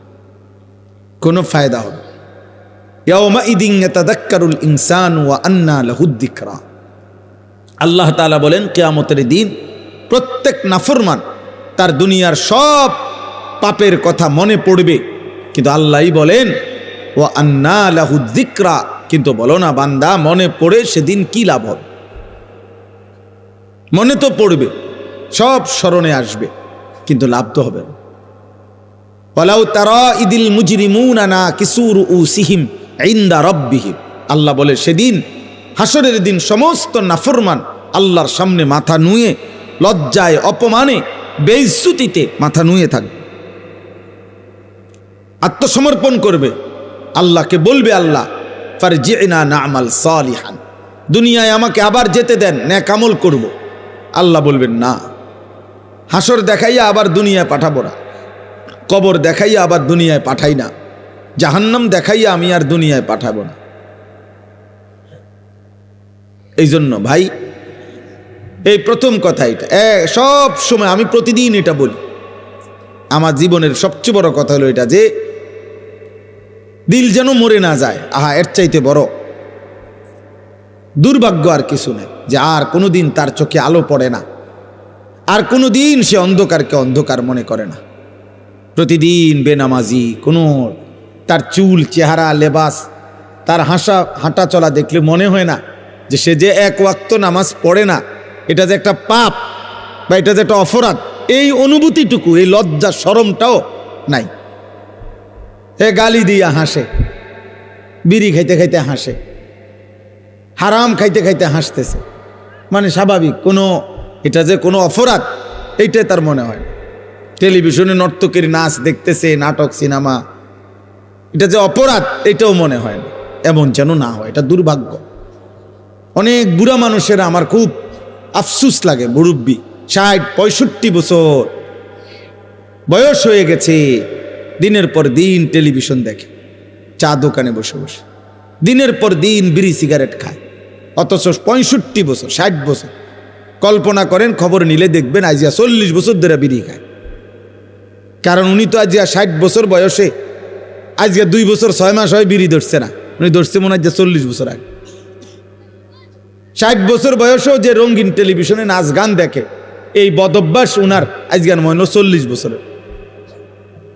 কোনো ফায়দা হবে। ইয়াউমাইদিন ইয়াতাযাক্কারুল ইনসানু ওয়া আন্না লাহুদ যিকরা। আল্লাহ তাআলা বলেন কিয়ামতের দিন প্রত্যেক নাফরমান তার দুনিয়ার সব পাপের কথা মনে পড়বে, কিন্তু আল্লাহই বলেন ওয়া আন্না লাহুদ যিকরা, কিন্তু বলো না বান্দা মনে পড়ে সেদিন কি লাভ হবে? মনে তো পড়বে, সব স্মরণে আসবে, কিন্তু লাভ তো হবে না। ওয়ালাউ তারা ইদিল মুজরিমুনা নাকিসু রুউসিহিম ইনদা রাব্বিহিম, আল্লাহ বলে সেদিন হাসরের দিন সমস্ত নাফরমান আল্লাহর সামনে মাথা নুয়ে, লজ্জায়, অপমানে, বেইজ্জতিতে মাথা নুয়ে থাকবে, আত্মসমর্পণ করবে, আল্লাহকে বলবে আল্লাহ ফারজি'না না'মাল সালিহান, দুনিয়ায় আমাকে আবার যেতে দেন, নেক আমল করব। আল্লাহ বলবেন না, হাসর দেখাইয়া আবার দুনিয়ায় পাঠাবো না, কবর দেখাইয়া আবার দুনিয়ায় পাঠাই না, জাহান্নাম দেখাইয়া আমি আর দুনিয়ায় পাঠাবো না। এই জন্য ভাই, এই প্রথম কথা এটা সব সময় আমি প্রতিদিন এটা বলি, আমার জীবনের সবচেয়ে বড় কথা হলো এটা যে দিল যেন মরে না যায়। আহা, এর চাইতে বড় দুর্ভাগ্য আর কিছু নেই, যে আর কোনোদিন তার চোখে আলো পড়ে না, আর কোনোদিন সে অন্ধকারকে অন্ধকার মনে করে না। প্রতিদিন বেনামাজি, কোনো তার চুল, চেহারা, লেবাস, তার হাঁটা চলা দেখলে মনে হয় না যে সে যে এক ওয়াক্ত নামাজ পড়ে না, এটা যে একটা পাপ বা এটা যে একটা অপরাধ, এই অনুভূতিটুকু, এই লজ্জা শরমটাও নাই। এ গালি দিয়া হাসে, বিড়ি খাইতে খাইতে হাসে, হারাম খাইতে খাইতে হাসতেছে, মানে স্বাভাবিক, কোনো এটা যে কোনো অপরাধ এইটাই তার মনে হয়। টেলিভিশনে নর্তকীর নাচ দেখতেছে, নাটক, সিনেমা, এটা যে অপরাধ এটাও মনে হয় না। এমন যেন না হয়, এটা দুর্ভাগ্য। অনেক বুড়া মানুষেরা আমার খুব আফসুস লাগে, মুরব্বী 60-65 বছর বয়স হয়ে গেছে, দিনের পর দিন টেলিভিশন দেখে, চা দোকানে বসে বসে দিনের পর দিন বিড়ি সিগারেট খায়, অথচ 65 বছর 60 বছর। কল্পনা করেন, খবর নিলে দেখবেন আজিয়া 40 বছর ধরে বিড়ি খায়। কারণ উনি তো আজিয়া 60 বছর বয়সে, আজকে 2 বছর 6 মাস হয় বিড়ি ধরছে না, উনি ধরছে মনে হয় 40 বছর আগে। 60 বছর বয়সেও যে রঙিন টেলিভিশনে নাচ গান দেখে, এই বদভ্যাস উনার আজকের মনে 40 বছরের।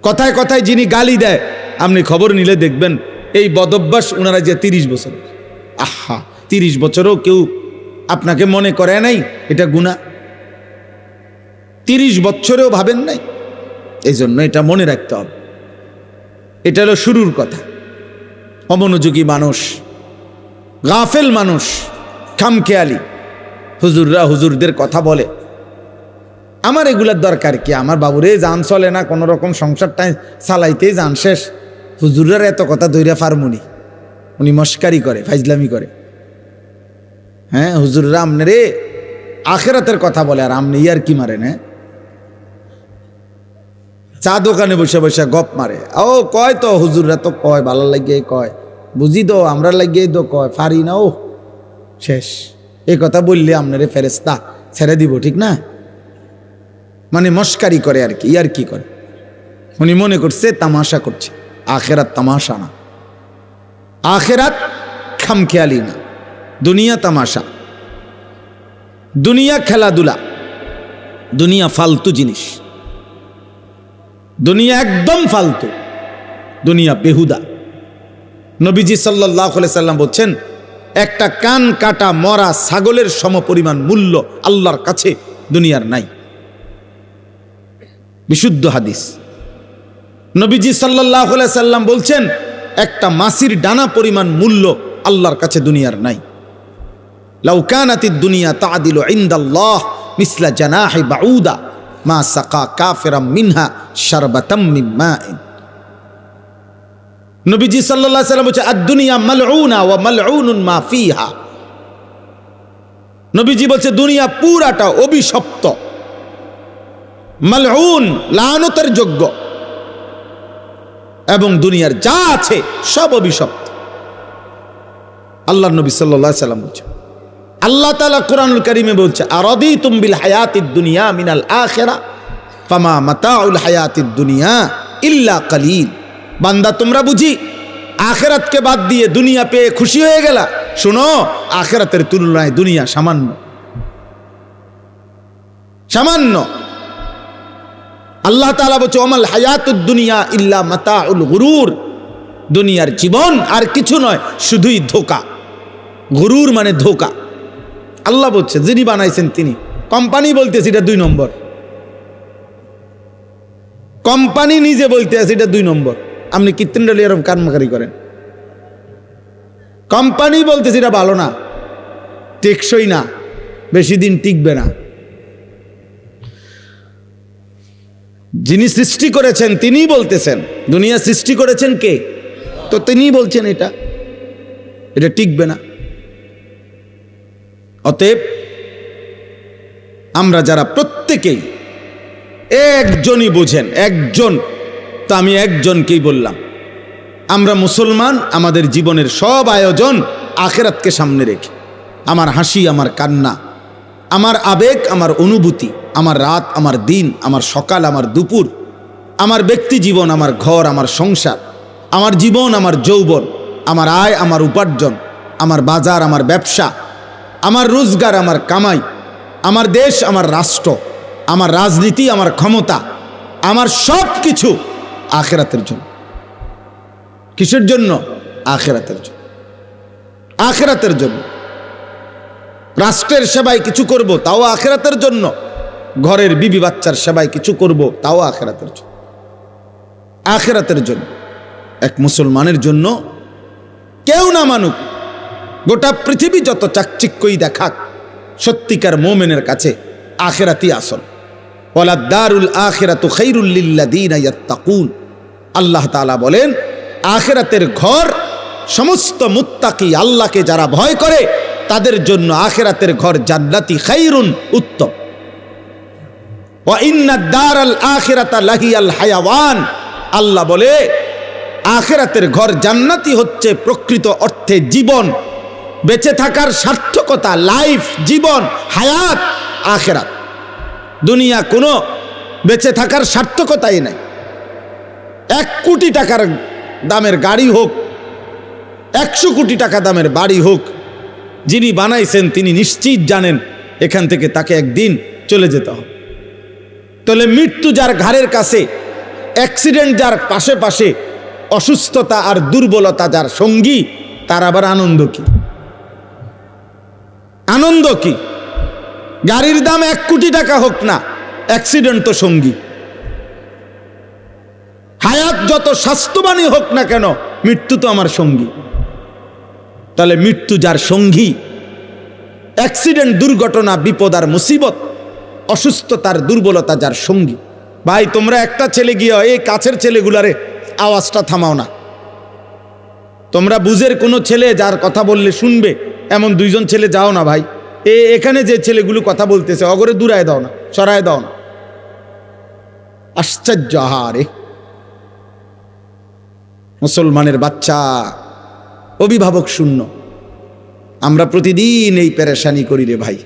কথায় কথায় যিনি গালি দেয়, আপনি খবর নিলে দেখবেন এই বদভ্যাস উনারা যে 30 বছর। আহা, 30 বছরও কেউ আপনাকে মনে করে নাই এটা গুনাহ? 30 বছরেও ভাবেন নাই? এই জন্য এটা মনে রাখতে হবে। এটা হলো শুরুর কথা। অমনোযোগী মানুষ, গাফেল মানুষ, খামখেয়ালি, হুজুররা হুজুরদের কথা বলে, আমার এগুলার দরকার কি? আমার বাবুরে জান চলে না, কোনো রকম সংসারটাই চালাইতেই জান শেষ, হুজুরের এত কথা দইরা ফার্মুনি, উনি মস্কারি করে, ফাইজলামি করে। হ্যাঁ, হুজুররা আমনে রে আখেরাতের কথা বলে, আর আমনে ইয়ার কি মারেন? হ্যাঁ, চা দোকানে বসে বসে গপ মারে। ও কয় তো হুজুররা তো কয়, ভালো লাগিয়ে কয়, বুঝি তো আমরা লাগিয়ে তো কয়, ফারি না, ও শেষ। এই কথা বললে আপনারে ফেরেশতা ছেড়ে দিব, ঠিক না? মানে মস্কারি করে আর কি, ইয়ার কি করে। উনি মনে করছে তামাশা করছে। আখেরাত তামাশা না, আখেরাত খামখেয়ালি না, দুনিয়া তামাশা, দুনিয়া খেলাধুলা, দুনিয়া ফালতু জিনিস, দুনিয়া একদম ফালতু, দুনিয়া বেহুদা। নবীজি সাল্লাল্লাহু আলাইহি সাল্লাম বলছেন, একটা কান কাটা মরা ছাগলের সমপরিমাণ মূল্য আল্লাহর কাছে দুনিয়ার নাই। বিশুদ্ধ হাদিস। নবীজি সাল্লাল্লাহু আলাইহি সাল্লাম বলছেন, একটা মাছির ডানা পরিমাণ মূল্য আল্লাহর কাছে দুনিয়ার নাই। লাউ কানাতিদ দুনিয়া তা'দিলু ইনদাল্লাহ মিসলা জানাহি বাউদা মা সাকা কাফিরাম মিনহা শারবাতাম মিন মাইন। নবীজি সাল্লাল্লাহু আলাইহি সাল্লাম বলছেন, আদ-দুনিয়া মালউনা ওয়া মালউনুন মা ফিহা। নবীজি বলছে দুনিয়া পুরাটা অভিশপ্ত, মালউন, লানতের যোগ্য, এবং দুনিয়ার যা আছে সব অভিশপ্ত। আল্লাহ নবী সাল্লাল্লাহু আলাইহি সাল্লাম বলছেন, আল্লাহ তাআলা কোরআনুল কারীমে বলছে, আরাদিতুম বিল হায়াতিদ দুনিয়া মিনাল আখিরা ফামা মাতাউল হায়াতিদ দুনিয়া ইল্লা কালিল। বান্দা তোমরা বুঝি আখিরাতকে বাদ দিয়ে দুনিয়া পেয়ে খুশি হয়ে গেলা? শোনো, আখিরাতের তুলনায় দুনিয়া সামান্য সামান্য। আল্লাহ তাআলা বলছে, ওমাল হায়াতুদ দুনিয়া ইল্লা মাতাউল গুরুর। দুনিয়ার জীবন আর কিছু নয়, শুধুই ধোঁকা। গুরুর মানে ধোঁকা। আল্লাহ বলছে, যিনি বানাইছেন তিনি। কোম্পানি বলতেছে এটা 2 নম্বর, কোম্পানি নিজে বলতে আছে এটা 2 নম্বর। আপনি কৃত্রিম এরকম কারমাকারি করেন। কোম্পানি বলতেছে এটা ভালো না, টেকসই না, বেশি দিন টিকবে না। যিনি সৃষ্টি করেছেন তিনিই বলতেছেন। দুনিয়া সৃষ্টি করেছেন কে? তো তিনিই বলছেন এটা টিকবে না। অতএব আমরা যারা প্রত্যেকেই একজনই বোঝেন, একজন, তো আমি একজনকেই বললাম, আমরা মুসলমান, আমাদের জীবনের সব আয়োজন আখিরাতকে সামনে রেখে। আমার হাসি, আমার কান্না, আমার আবেগ, আমার অনুভূতি, আমার রাত, আমার দিন, আমার সকাল, আমার দুপুর, আমার ব্যক্তি জীবন, আমার ঘর, আমার সংসার, আমার জীবন, আমার যৌবন, আমার আয়, আমার উপার্জন, আমার বাজার, আমার ব্যবসা, আমার রোজগার, আমার কামাই, আমার দেশ, আমার রাষ্ট্র, আমার রাজনীতি, আমার ক্ষমতা, আমার সব কিছু আখিরাতের জন্য। কিসের জন্য? আখিরাতের জন্য। আখিরাতের জন্য। রাষ্ট্রের সেবায় কিছু করব, তাও আখিরাতের জন্য। ঘরের বিবি বাচ্চার সেবায় কিছু করব, তাও আখিরাতের জন্য। আখিরাতের জন্য। এক মুসলমানের জন্য কেউ না মানুক, গোটা পৃথিবী যত চাকচিক্যই দেখাক, সত্যিকার মুমিনের কাছে আখিরাতই আসল। ওয়ালাদ দারুল আখিরাতু খায়রুল লিল্লাযিনা ইয়াত্তাকুন। আল্লাহ তাআলা বলেন, আখিরাতের ঘর সমস্ত মুত্তাকি, আল্লাহকে যারা ভয় করে তাদের জন্য আখিরাতের ঘর জান্নাতি, খায়রুন, উত্তম। ওয়া ইন্নাদ দারাল আখিরাতা লাহিয়াল হায়াওয়ান। আল্লাহ বলে আখিরাতের ঘর জান্নাতি হচ্ছে প্রকৃত অর্থে জীবন, বেঁচে থাকার সার্থকতা, লাইফ, জীবন, হায়াত আখিরাত। দুনিয়া কোনো বেঁচে থাকার সার্থকতাই নাই। 1 কোটি টাকার দামের গাড়ি হোক, 100 কোটি টাকা দামের বাড়ি হোক, যিনি বানাইছেন তিনি নিশ্চিত জানেন এখান থেকে তাকে একদিন চলে যেতে হবে। তাহলে মৃত্যু যার ঘাড়ের কাছে, অ্যাক্সিডেন্ট যার পাশে পাশে, অসুস্থতা আর দুর্বলতা যার সঙ্গী, তার আবার আনন্দ কি? আনন্দ কি? গাড়ির দাম 1 কোটি টাকা হোক না, অ্যাক্সিডেন্ট তো সঙ্গী। হায়াত যত স্বাস্থ্যবানই হোক না কেন, মৃত্যু তো আমার সঙ্গী। তাহলে মৃত্যু যার সঙ্গী, অ্যাক্সিডেন্ট, দুর্ঘটনা, বিপদ আর মুসিবত, অসুস্থতার দুর্বলতা যার সঙ্গী। ভাই তোমরা একটা ছেলে গিয়ে এই কাছের ছেলেগুলারে আওয়াজটা থামাও না। তোমরা বুঝের কোনো ছেলে যার কথা বললে শুনবে এমন 2জন ছেলে যাও না ভাই। এখানে যে ছেলেগুলো কথা বলতেছে অগরে দূরায় দাও না, সরায় দাও না। আশ্চর্য! আহারে, মুসলমানের বাচ্চা অভিভাবক শূন্য। আমরা প্রতিদিন এই পেরেশানি করি রে ভাই।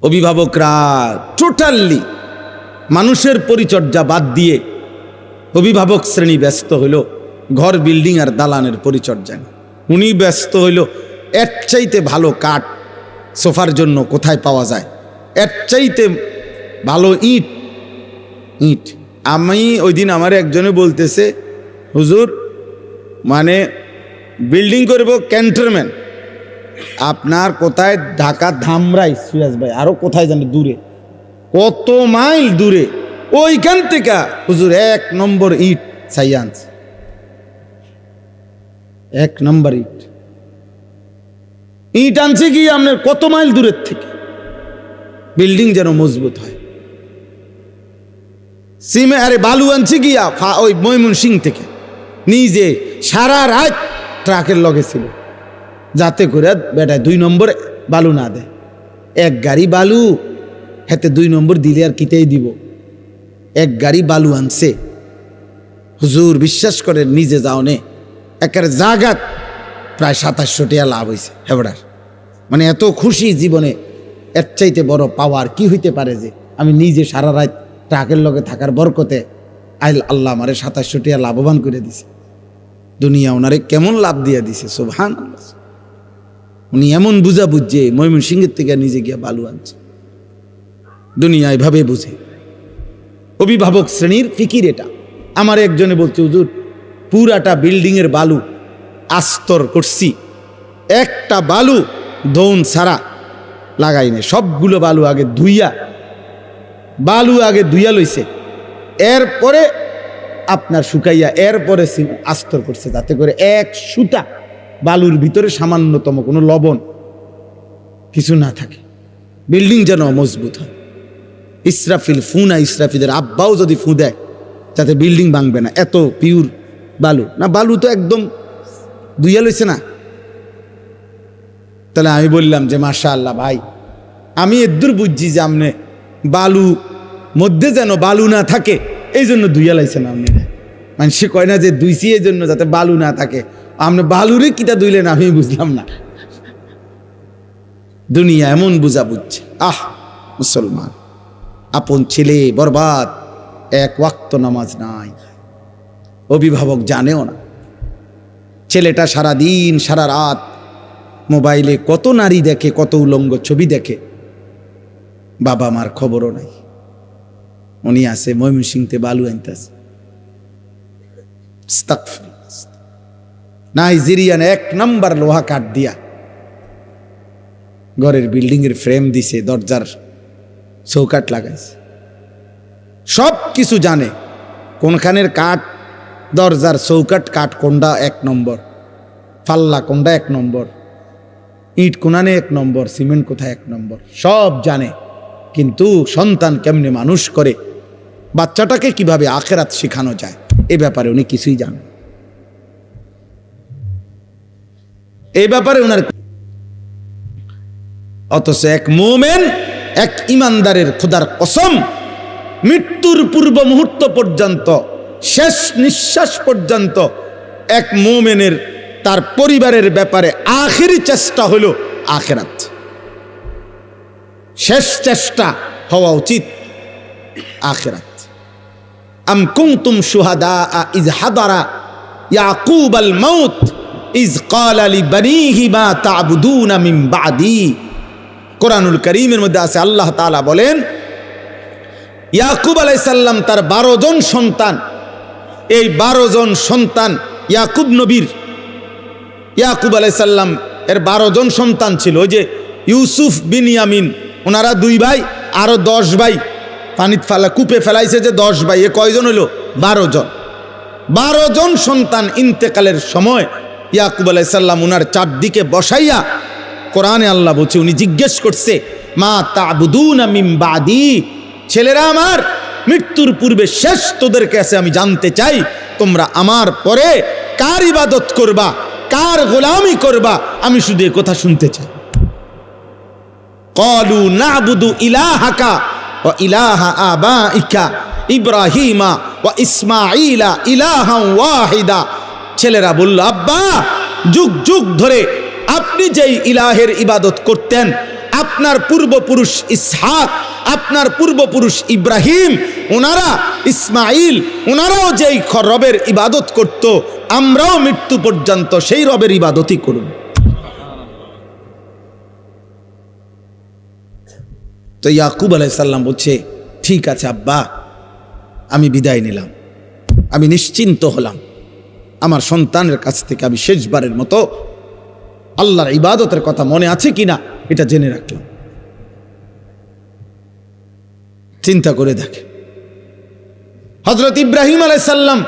অভিভাবকরা টোটালি মানুষের পরিচর্যা বাদ দিয়ে অভিভাবক শ্রেণী ব্যস্ত হইল ঘর, বিল্ডিং আর দালানের পরিচর্যা। উনি ব্যস্ত হইল এর চাইতে ভালো কাঠ সোফার জন্য কোথায় পাওয়া যায়, এর চাইতে ভালো ইট। আমি ওই দিন আমার একজনে বলতেছে, হুজুর মানে বিল্ডিং করব ক্যান্টনমেন্ট, আপনার কোথায়? ঢাকা ধামরাই, সুয়াজ ভাই, আরো কোথায় জানি দূরে, কত মাইল দূরে, ওইখান থেকে হুজুর 1 নম্বর ইট সাইয়ান্স, 1 নম্বর ইট আনছে কি আপনার কত মাইল দূরের থেকে, বিল্ডিং যেন মজবুত হয়। সিমে আরে বালু আনছে গিয়া ওই ময়মনসিংহ থেকে, নিজে সারা রাত ট্রাকের লগে ছিল, যাতে করে বেটা 2 নম্বর বালু না দেয়। 1 গাড়ি বালু হাতে 2 নম্বর দিলে আর কিতেই দিব। 1 গাড়ি বালু আনছে, হুজুর বিশ্বাস করেন নিজে যাও নে একের জাগাত প্রায় 2700 টাকা লাভ হয়েছে হেবড়ার। মানে এত খুশি জীবনে, এর চাইতে বড় পাওয়ার কি হইতে পারে যে আমি নিজে সারা রাত ট্রাকের লগে থাকার বরকতে আল্লাহ আমারে 2700 টাকা লাভবান করে দিছে। দুনিয়া ওনারে কেমন লাভ দিয়ে দিছে, সুবহানাল্লাহ। উনি এমন বুঝা বুঝছে ময়মনসিংহের থেকে নিজে গিয়া বালু আনছে। দুনিয়া এভাবে বুঝে, অভিভাবক শ্রেণীর ফিকির এটা। আমার একজনে বলছে হুজুর পুরাটা বিল্ডিং এর বালু আস্তর করছি, একটা বালু দৌন ছাড়া লাগাই নাই, সবগুলো বালু আগে ধুইয়া লইছে, এরপরে আপনার শুকাইয়া এরপরে আস্তর করছে, যাতে করে এক সুতা বালুর ভিতরে সামান্যতম কোনো লবণ কিছু না থাকে, বিল্ডিং যেন মজবুত হয়। ইসরাফিলের আব্বাও যদি ফু দেয় যাতে বিল্ডিং ভাঙবে না, এত পিওর বালু না, বালু তো একদম ধুইয়া লইছে না। তাহলে আমি বললাম যে মাশাআল্লাহ ভাই, আমি এদূর বুঝছি যে আপনি বালু মধ্যে যেন বালু না থাকে এই জন্য ধুইয়া লাইছে না আপনি। মানে সে কয় না যে ধুইছি এই জন্য যাতে বালু না থাকে, আপনি বালুরে কিটা ধুইলেন আমি বুঝলাম না। দুনিয়া এমন বুঝা বুঝছে। মুসলমান আপন ছেলে বরবাদ, এক ওয়াক্ত নামাজ নাই, অভিভাবক জানেও না। ছেলেটা সারা দিন সারা রাত মোবাইলে কত নারী দেখে, কত উলঙ্গ ছবি দেখে, বাবা মার খবরও নাই। উনি আছে ময়মনসিংহতে বালু আনতেছে। নাইজেরিয়ান 1 নম্বর লোহা কাঠ দিয়া ঘরের বিল্ডিং এর ফ্রেম দিছে, দরজার চৌকাঠ লাগাইছে, সব কিছু জানে, কোনখানের কাঠ, দরজার চৌকাঠ কাঠ কোনটা 1 নম্বর, পাল্লা কোনটা 1 নম্বর, ইট কোনানে 1 নম্বর, সিমেন্ট কোথায় 1 নম্বর, সব জানে। কিন্তু সন্তান কেমনে মানুষ করে, বাচ্চাটাকে কিভাবে আখিরাত শেখানো যায়, এই ব্যাপারে উনি কিছুই জানেন। এই ব্যাপারে উনার, অথচ এক মুমিন, এক ইমানদারের খোদার কসম মৃত্যুর পূর্ব মুহূর্ত পর্যন্ত, শেষ নিঃশ্বাস পর্যন্ত এক মুমিনের তার পরিবারের ব্যাপারে আখিরি চেষ্টা হলো আখিরাত। শেষ চেষ্টা হওয়া উচিত আখিরাত। আম কুনতুম শুহাদা is হাদারা Yakub Al Maut is ক্বালা লিবানিহি মা তা'বুদুনা মিন বাদি। কোরআনুল কারীমের মধ্যে আছে, আল্লাহ তাআলা বলেন ইয়াকুব আলাইহিস সালাম তার 12 জন সন্তান, এই 12 জন সন্তান ইয়াকুব নবীর, ইয়াকুব আলাইহিস সালাম এর 12 জন সন্তান ছিল। ওই যে ইউসুফ বিনিয়ামিন, ওনারা 2 ভাই, আরো 10 ভাই পানিত ফেলা কূপে ফেলাইছে যে 10 ভাই, এ কয়জন হলো? 12 জন। 12 জন সন্তান ইন্তেকালের সময় ইয়াকুব আলাইহিস সালাম ওনার চারদিকে বসাইয়া, কোরআনে আল্লাহ বলছে, উনি জিজ্ঞেস করছে মা তা'বুদুনা মিন বাদি, ছেলেরা আমার, মৃত্যুর পূর্বে শেষ তোদের কাছে আমি জানতে চাই তোমরা আমার পরে কার ইবাদত করবা, কার গোলামি করবা, আমি শুধু এই কথা শুনতে চাই। ক্বালু না'বুদু ইলাহাকা ওয়া ইলাহা আবাইকা ইব্রাহিমা ওয়া ইসমাঈলা ইলাহান ওয়াহিদা। ছেলেরা বলল, আব্বা যুগ যুগ ধরে আপনি যেই ইলাহের ইবাদত করতেন, আপনার পূর্বপুরুষ ইসহাক, আপনার পূর্বপুরুষ ইব্রাহিম, ওনারা ইসমাইল, ওনারাও যেই রবের ইবাদত করত, আমরাও মৃত্যু পর্যন্ত সেই রবের ইবাদতই করব। তো ইয়াকুব আলাইহিস সালাম বলছে, ঠিক আছে আব্বা, আমি বিদায় নিলাম, আমি নিশ্চিন্ত হলাম, আমার সন্তানের কাছ থেকে আমি শেষবারের মতো আল্লাহর ইবাদতের কথা মনে আছে কিনা এটা জেনে রাখলাম। চিন্তা করে দেখে, হযরত ইব্রাহিম আলাইহিস সালাম,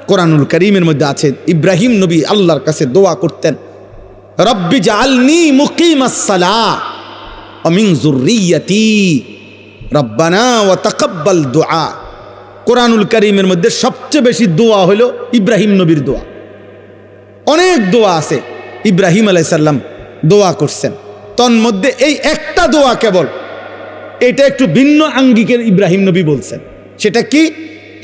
কোরআনুল কারীমের মধ্যে আছে, ইব্রাহিম নবী আল্লাহর কাছে দোয়া করতেন, রব্বি জাআলনি মুকিমাস সালাহ ওয়া মিন যুররিয়্যাতি রব্বানা ওয়া তাকাব্বাল দুআ। কোরআনুল কারীমের মধ্যে সবচেয়ে বেশি দোয়া হলো ইব্রাহিম নবীর দোয়া। অনেক দোয়া আছে, ইব্রাহিম আলাইহিস সালাম দোয়া করছেন, তন্মধ্যে এই একটা দোয়া কেবল, এটা একটু ভিন্ন আঙ্গিকের ইব্রাহিম নবী বলছেন। সেটা কি?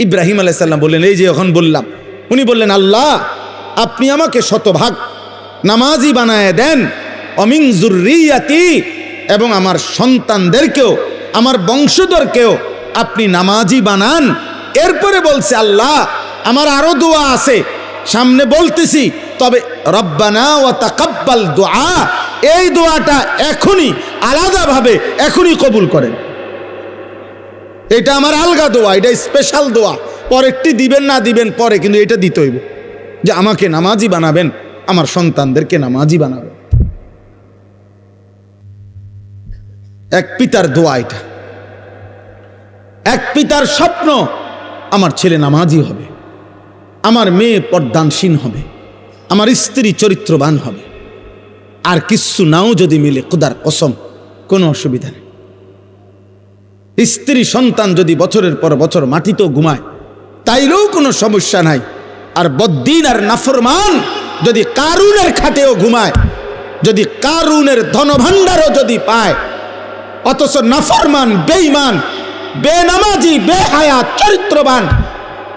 ইব্রাহিম আলাইহিস সালাম বললেন, এই যে এখন বললাম। উনি বললেন, আল্লাহ আপনি আমাকে শতভাগ নামাজি বানায় দেন, অমিন যুররিয়াতি, এবং আমার সন্তানদেরকেও আমার বংশধরকেও আপনি নামাজি বানান। এরপরে বলছে, আল্লাহ আমার আরো দোয়া আছে সামনে বলতেছি, তবে রব্বানা ওয়া তাকাব্বাল দুআ, এই দোয়াটা এখনই আলাদাভাবে এখনই কবুল করেন। এটা আমার আলগা দোয়া, এটা স্পেশাল দোয়া, পরেরটি দিবেন না দিবেন পরে, কিন্তু এটা দিতে হইব যে আমাকে নামাজি বানাবেন, আমার সন্তানদেরকে নামাজি বানাবেন। এক পিতার দোয়া এটা, এক পিতার স্বপ্ন, আমার ছেলে নামাজি হবে, আমার মেয়ে পর্দানসীন হবে, আমার স্ত্রী চরিত্রবান হবে। আর কিচ্ছু নাও যদি মিলে, খোদার কসম কোনো অসুবিধা নেই। স্ত্রী সন্তান যদি বছরের পর বছর মাটিতেও ঘুমায় তাইলেও কোনো সমস্যা নাই। আর বদ্দিন আর নাফরমান যদি কারুনের খাটেও ঘুমায়, যদি কারুনের ধনভাণ্ডারও যদি পায়, অথচ নাফরমান, বেঈমান, বেনামাজি, বেহায়া, চরিত্রবান,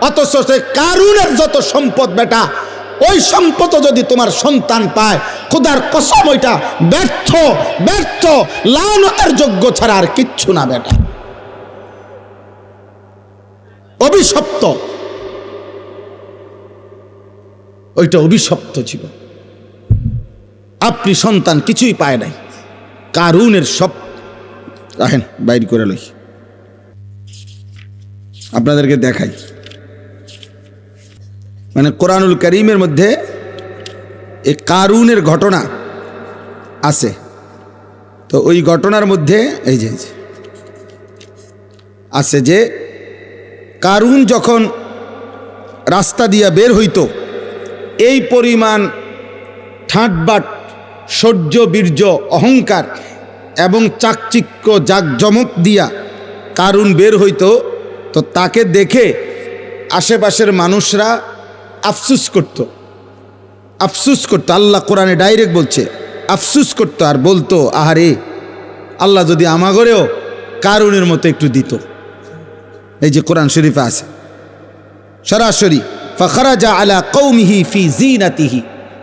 অথচ সে কারুনের যত সম্পদ বেটা, ওই সম্পদ যদি তোমার সন্তান পায়, খোদার কসম ওইটা ব্যর্থ, ব্যর্থ, লানতের যোগ্য ছাড়া আর কিচ্ছু না বেটা, অভিশপ্ত, ওইটা অভিশপ্ত জীবন। আপনি সন্তান কিছুই পায় নাই, কারুনের সব। রাখেন বাইর করে লই, আপনাদেরকে দেখাই। মানে কোরআনুল কারীমের মধ্যে এই কারুনের ঘটনা আছে। তো ওই ঘটনার মধ্যে এই যে আছে যে কারুন যখন রাস্তা দিয়া বের হইতো, এই পরিমাণ ঠাটবাট, শৌর্য, বীর্য, অহংকার এবং চাকচিক্য, জাকজমক দিয়া কারুন বের হইতো। তো তাকে দেখে আশেপাশের মানুষরা আফসুস করত, আফসুস করতো। আল্লাহ কোরআনে ডাইরেক্ট বলছে, আফসুস করতো আর বলতো, আহারে আল্লাহ যদি আমাগরেও কারুনের মতো একটু দিত। এই যে কোরআন শরীফে আছে সরাসরি, ফাখরাজা আলা কওমিহি ফি জিনাতিহি,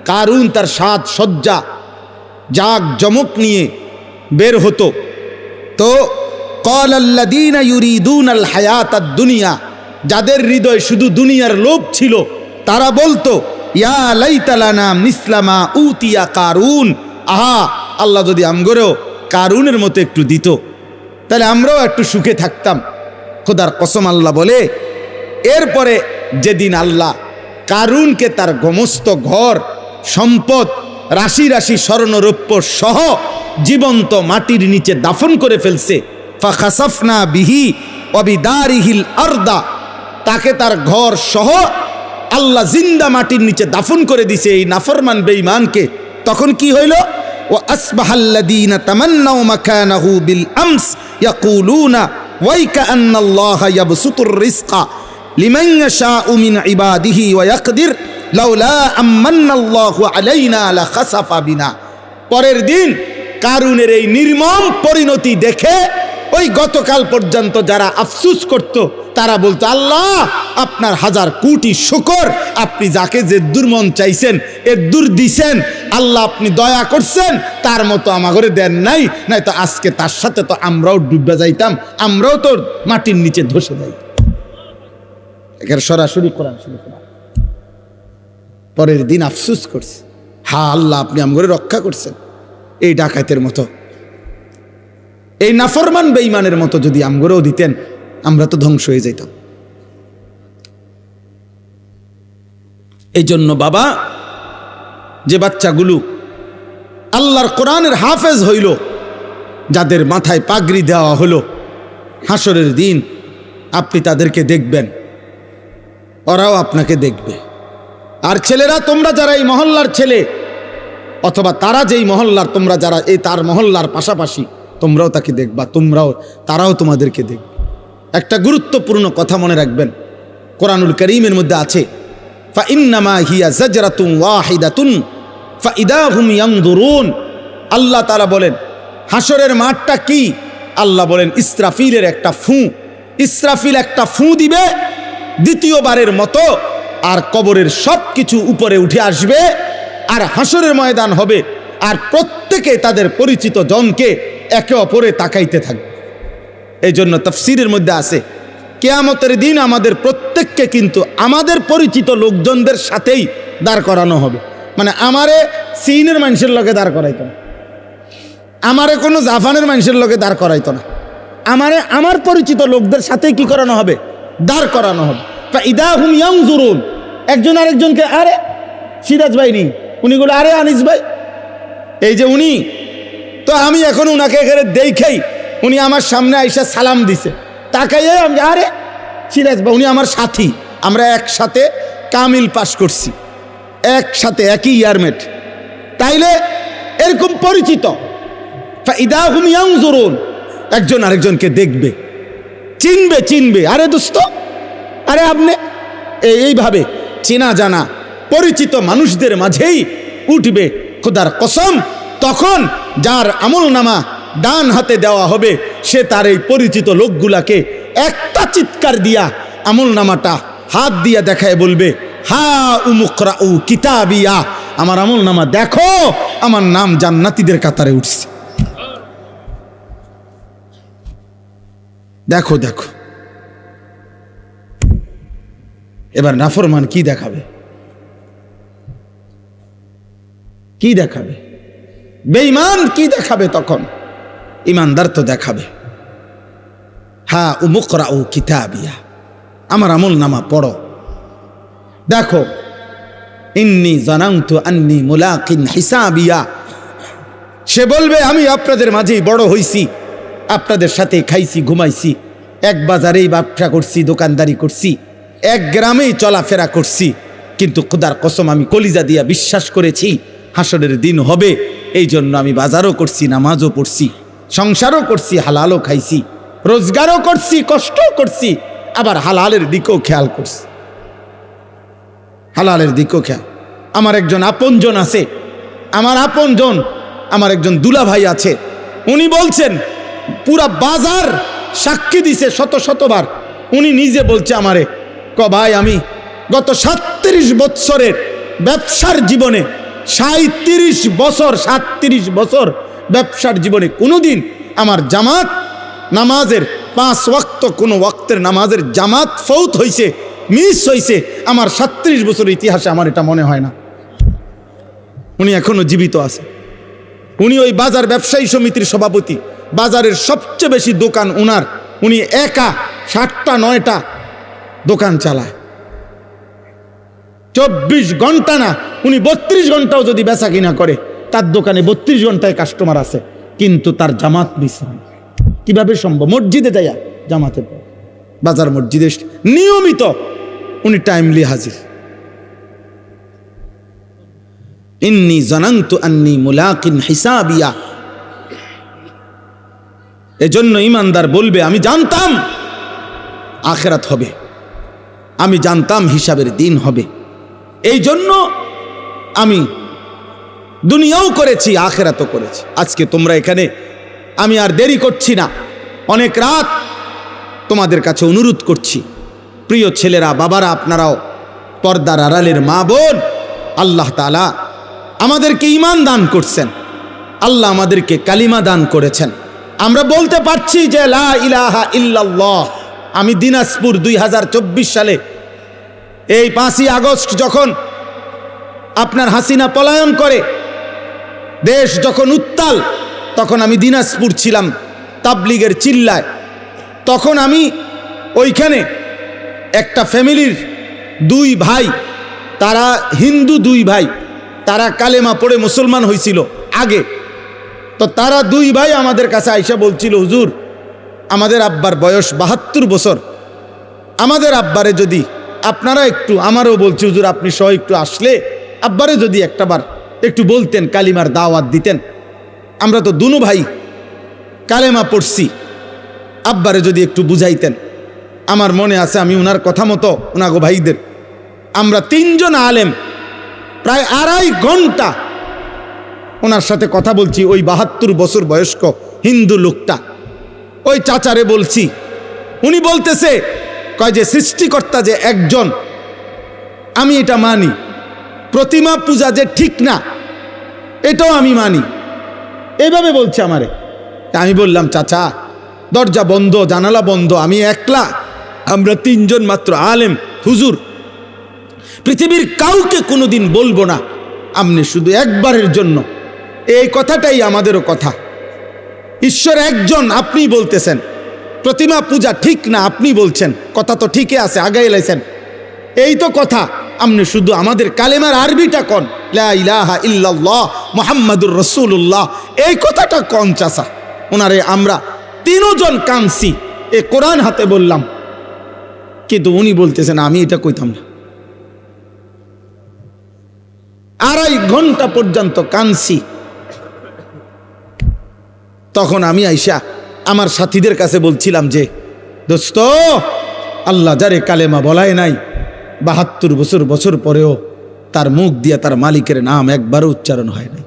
কারুন তার সাজ সজ্জা জাক জমক নিয়ে বের হতো। তো ক্বালাল্লাযীনা ইউরিদুনাল হায়াতাদ দুনিয়া, যাদের হৃদয় শুধু দুনিয়ার লোভ ছিল, তারা বলতো, ইয়া লাইতা লানা মিসলা মা উতিয়া কারুন, আহা আল্লাহ যদি আমগরেও কারুনের মতো একটু দিত, তাহলে আমরাও একটু সুখে থাকতাম। খোদার কসম আল্লাহ বলে, এরপরে যেদিন আল্লাহ কারুনকে তার সমস্ত ঘর সম্পদ, রাশি রাশি স্বর্ণরৌপ্য সহ জীবন্ত মাটির নিচে দাফন করে ফেলছে, ফাখাসাফনা বিহি ওয়া বিদারিহিল আরদা, তাকে তার ঘর সহ আল্লাহ জিন্দা মাটির নিচে দাফন করে দিছে এই নাফরমান বেঈমানকে। তখন কি হইল? ওয়া আসবাহাল্লাযীনা তামান্নাউ মাকানাহু বিল আমস ইয়াকুলুনা ওয়াইকা আন্নাল্লাহা ইয়াবসুতুর রিজকা লিমান ইয়াশাউ মিন ইবাদিহি ওয়া ইয়াকদির লাউলা আম্মান্নাল্লাহু আলাইনা লাখাসাফা বিনা। পরের দিন কারুনের এই নির্মম পরিণতি দেখে ওই গতকাল পর্যন্ত যারা আফসুস করত, তারা বলতো, আল্লাহ আপনার হাজার কোটি শুকর, আপনি যাকে যে দুর্মন চাইছেন এ দূর দিছেন, আল্লাহ আপনি দয়া করছেন, তার মতো আমাগরে দেন নাই, নাই তো আজকে তার সাথে তো আমরাও ডুবে যাইতাম, আমরাও তো মাটির নিচে ধসে যাইতাম। এখানে সরাসরি কোরআন শুরু করা। পরের দিন আফসুস করছে, হা আল্লাহ আপনি আমগরে রক্ষা করছেন। এই ডাকাতের মতো, এই নাফরমান বেঈমানের মতো যদি আমগরেও দিতেন, আমরা তো ধ্বংস হয়ে যাইতাম। এই জন্য বাবা, যে বাচ্চাগুলো আল্লাহর কোরআনের হাফেজ হইল, যাদের মাথায় পাগড়ি দেওয়া হলো, হাসরের দিন আপনি তাদেরকে দেখবেন, ওরাও আপনাকে দেখবে। আর ছেলেরা, তোমরা যারা এই মহল্লার ছেলে, অথবা তারা যেই মহল্লার, তোমরা যারা এই তার মহল্লার পাশাপাশি, তোমরাও তাকে দেখবা, তারাও তোমাদেরকে দেখবে। একটা গুরুত্বপূর্ণ কথা মনে রাখবেন, কোরআনুল কারীমের মধ্যে আছে, ফাইন্নামা হিয়া জাজরাতুন ওয়াহিদাতুন ফাইদা হুম ইয়ানজুরুন। আল্লাহ তাআলা বলেন, হাসরের মাঠটা কি? আল্লাহ বলেন, ইসরাফিলের একটা ফু। ইসরাফিল একটা ফু দিবে, দ্বিতীয়বারের মতো আর কবরের সব কিছু উপরে উঠে আসবে, আর হাসরের ময়দান হবে, আর প্রত্যেকে তাদের পরিচিত জনকে একে অপরে তাকাইতে থাকবে। এই জন্য তাফসীরের মধ্যে আছে কিয়ামতের দিন আমাদের প্রত্যেককে কিন্তু আমাদের পরিচিত লোকজনদের সাথেই দাঁড় করানো হবে। মানে আমারে চীনের মানুষের লগে দাঁড় করাইতো না, আমারে কোনো জাপানের মানুষের লগে দাঁড় করাইতো না, আমারে আমার পরিচিত লোকদের সাথেই কি করানো হবে? দাঁড় করানো হবে। ইদা হুম ইয়ানজুরুন, একজন আরেকজনকে, আরে সিরাজ ভাই নি, উনি বলে আরে আনিস ভাই, এই যে উনি, তো আমি এখন উনাকে এখানে দেখেই উনি আমার সামনে আইসা সালাম দিছে, তাকাইয়ে আমি আরে সিরাজ ভাই, উনি আমার সাথী, আমরা একসাথে কামিল পাস করছি, একসাথে একই ইয়ারমেট, তাইলে এরকম পরিচিত। ইদা হুম ইয়ানজুরুন, একজন আরেকজনকে দেখবে, চিনবে, আরে দোস্ত, আরে আপনি, এইভাবে চেনা জানা পরিচিত মানুষদের মাঝেই উঠবে খোদার কসম। তখন যার আমল নামা ডান হাতে দেওয়া হবে, সে তার এই পরিচিত লোকগুলাকে একটা চিৎকার দিয়া আমল নামাটা হাত দিয়া দেখায় বলবে, হা উমুকরাউ কিতাবিয়া, আমার আমল নামা দেখো, আমার নাম জান্নাতীদের কাতারে উঠছে। দেখো দেখো, এবার নাফরমান কি দেখাবে? কি দেখাবে? বেঈমান কি দেখাবে? তখন ইমানদার তো দেখাবে, হা উমুকরাউ কিতাবিয়া, আমার আমল নামা পড়ো, দেখো, ইন্নী জানানতু আন্নী মুলাকিন হিসাবিয়া। সে বলবে আমি আপনাদের মাঝেই বড় হইছি, আপনাদের সাথে খাইছি ঘুমাইছি, এক বাজারেই ব্যবসা করছি, দোকানদারি করছি, এক গ্রামেই চলাফেরা করছি, কিন্তু খোদার কসম আমি কলিজা দিয়া বিশ্বাস করেছি হাসরের দিন হবে। এই জন্য আমি বাজারও করছি, নামাজও পড়ছি, সংসারও করছি, হালালও খাইছি, রোজগারও করছি, কষ্টও করছি, আবার হালালের দিকেও খেয়াল করছি, হালালের দিকেও খেয়াল। আমার একজন আপনজন আছে, আমার আপনজন, আমার একজন দুলা ভাই আছে, উনি বলছেন, পুরা বাজার সাক্ষী দিছে শতবার, উনি নিজে বলছে আমারে, ভাই আমি গত 37 বছরের ব্যবসার জীবনে 37 বছর ব্যবসার জীবনে কোনোদিন আমার জামাত নামাজের 5 ওয়াক্ত কোনো ওয়াক্তের নামাজের জামাত ফৌত হইছে, মিস হইছে, আমার 37 বছরের ইতিহাসে আমার এটা মনে হয় না। উনি এখনো জীবিত আছে, উনি ওই বাজার ব্যবসায়ী সমিতির সভাপতি, বাজারের সবচেয়ে বেশি দোকান উনার, উনি একা 7টা 9টা দোকান চালায়, 24 ঘন্টা না, উনি 32 ঘন্টাও যদি বেচা কিনা করে, তার দোকানে 32 ঘন্টায় কাস্টমার আছে, কিন্তু তার জামাত মিস হয়। কিভাবে সম্ভব? মসজিদে যাইয়া জামাতে, বাজার মসজিদে নিয়মিত উনি টাইমলি হাজির। ইন্নী জানানতু আন্নী মুলাকিন হিসাবিয়া। এজন্য ইমানদার বলবে আমি জানতাম আখিরাত হবে, আমি জানতাম হিসাবের দিন হবে, এই জন্য আমি দুনিয়াও করেছি, আখিরাতও করেছি। আজকে তোমরা এখানে, আমি আর দেরি করছি না, অনেক রাত তোমাদের কাছে অনুরোধ করছি, প্রিয় ছেলেরা, বাবারা, আপনারাও পর্দার আড়ালের মা বোন, আল্লাহ তাআলা আমাদেরকে ঈমান দান করছেন, আল্লাহ আমাদেরকে কালিমা দান করেছেন। আমরা বলতে পারছি যে লা ইলাহা ইল্লাল্লাহ। আমি দিনাজপুর 2024 সালে এই 5ই আগস্ট যখন আপনার হাসিনা পলায়ন করে, দেশ যখন উত্তাল, তখন আমি দিনাজপুর ছিলাম তাবলিগের চিল্লায়। তখন আমি ওইখানে একটা ফ্যামিলির 2 ভাই, তারা হিন্দু 2 ভাই, তারা কালেমা পড়ে মুসলমান হয়েছিল আগে, তো তারা 2 ভাই আমাদের কাছে আইসা বলছিল, হুজুর আমাদের আব্বার বয়স 72 বছর, আমাদের আব্বারে যদি আপনারা একটু, আমারও বলছি হুজুর আপনি সহ একটু আসলে আব্বারে যদি একটাবার একটু বলতেন, কালিমার দাওয়াত দিতেন, আমরা তো দুনো ভাই কালেমা পড়ছি, আব্বারে যদি একটু বুঝাইতেন। আমার মনে আছে আমি উনার কথা মতো উনাগো ভাইদের, আমরা 3 জন আলেম প্রায় 2.5 ঘন্টা ওনার সাথে কথা বলছি। ওই 72 বছর বয়স্ক হিন্দু লোকটা, ওই চাচারে বলছি, উনি বলতেছে কয় যে সৃষ্টিকর্তা যে একজন, আমি এটা মানি। প্রতিমা পূজা যে ঠিক না, এটাও আমি মানি। এইভাবে বলছে আমারে। আমি বললাম, চাচা দরজা বন্ধ, জানালা বন্ধ, আমি একলা, আমরা তিনজন মাত্র আলেম হুজুর, পৃথিবীর কাউকে কোনোদিন বলবো না, আপনি শুধু একবারের জন্য, এই কথাটাই আমাদেরও কথা। ঈশ্বর একজন, আপনি বলতেছেন প্রতিমা পূজা ঠিক না, আপনি বলছেন, কথা তো ঠিকই আছে, আগাই লাইছেন, এই তো কথা। আপনি শুধু আমাদের কালেমার আরবিটা কন, লা ইলাহা ইল্লাল্লাহ মুহাম্মাদুর রাসূলুল্লাহ, এই কথাটা কন চাচা। ওনারে আমরা তিনজন কানছি, এ কোরআন হাতে বললাম, কিন্তু উনি বলতেছেন আমি এটা কইতাম না। 2.5 ঘন্টা পর্যন্ত কানছি। তখন আমি আইসা আমার সাথীদের কাছে বলছিলাম যে, দোস্ত, আল্লাহ যারে কালেমা বলায় নাই, 72 বছর পরেও তার মুখ দিয়ে তার মালিকের নাম একবারও উচ্চারণ হয় নাই।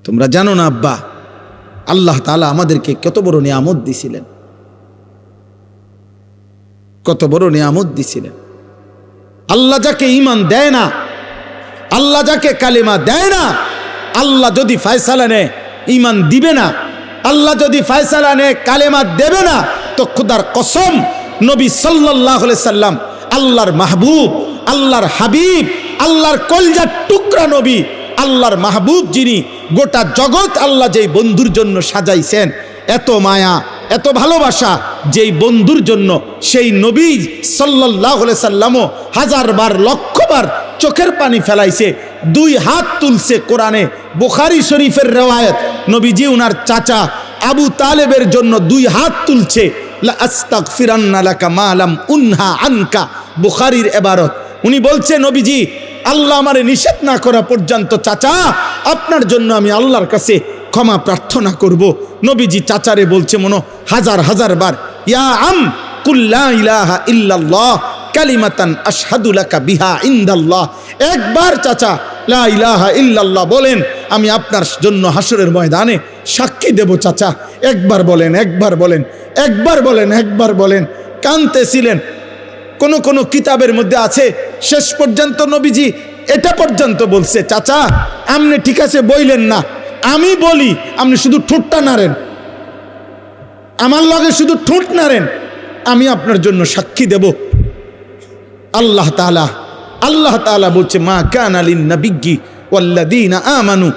তোমরা জানো না আব্বা, আল্লাহ তাআলা আমাদেরকে কত বড় নিয়ামত দিছিলেন, কত বড় নিয়ামত দিছিলেন। আল্লাহ যাকে ঈমান দেয় না, আল্লাহ যাকে কালেমা দেয় না, আল্লাহ যদি ফয়সালা নেয় ঈমান দিবে না, আল্লাহ যদি ফয়সালা নেয় কালেমা দেবে না, তো খুদার কসম নবী সাল্লাল্লাহু আলাইহি সাল্লাম, আল্লাহর মাহবুব, আল্লাহর হাবিব, আল্লাহর কলজার টুকরা নবী, আল্লাহর মাহবুব যিনি, গোটা জগৎ আল্লাহ যেই বন্ধুর জন্য সাজাইছেন, এত মায়া এত ভালোবাসা যেই বন্ধুর জন্য, সেই নবী সাল্লাল্লাহু আলাইহি সাল্লামও 1000 বার লক্ষ বার চোখের পানি ফেলাইছে, 2 হাত তুলছে। কোরআনে বুখারী শরীফের রিওয়ায়াত, নবীজি উনার চাচা আবু তালেবের জন্য 2 হাত তুলছে, লা আস্তাগফিরান্না লাকা মা লাম উনহা আনকা, বুখারীর ইবারত। উনি বলছে, নবীজি আল্লাহ আমারে নিষেধ না করা পর্যন্ত চাচা আপনার জন্য আমি আল্লাহর কাছে ক্ষমা প্রার্থনা করব। নবীজি চাচারে বলছে মনো 1000 বার, ইয়া আম কুল লা ইলাহা ইল্লাল্লাহ কালিমাতান আশহাদু লাকা বিহা ইনদাল্লাহ। একবার চাচা লা ইলাহা ইল্লাল্লাহ বলেন, আমি আপনার জন্য হাসরের ময়দানে সাক্ষী দেব। চাচা একবার বলেন, একবার বলেন, একবার বলেন, একবার বলেন। কাঁদতেছিলেন। কোন কিতাবের মধ্যে আছে শেষ পর্যন্ত নবীজি এটা পর্যন্ত বলছে, চাচা আপনি ঠিক আছে বইলেন না, আমি বলি, আপনি শুধু ঠোঁটটা নাড়েন, আমার লগে শুধু ঠোঁট নাড়েন, আমি আপনার জন্য সাক্ষী দেব। আল্লাহ তাআলা বলছে, মা কানা লিন নাবিয়্যি ওয়াল্লাযীনা আমানু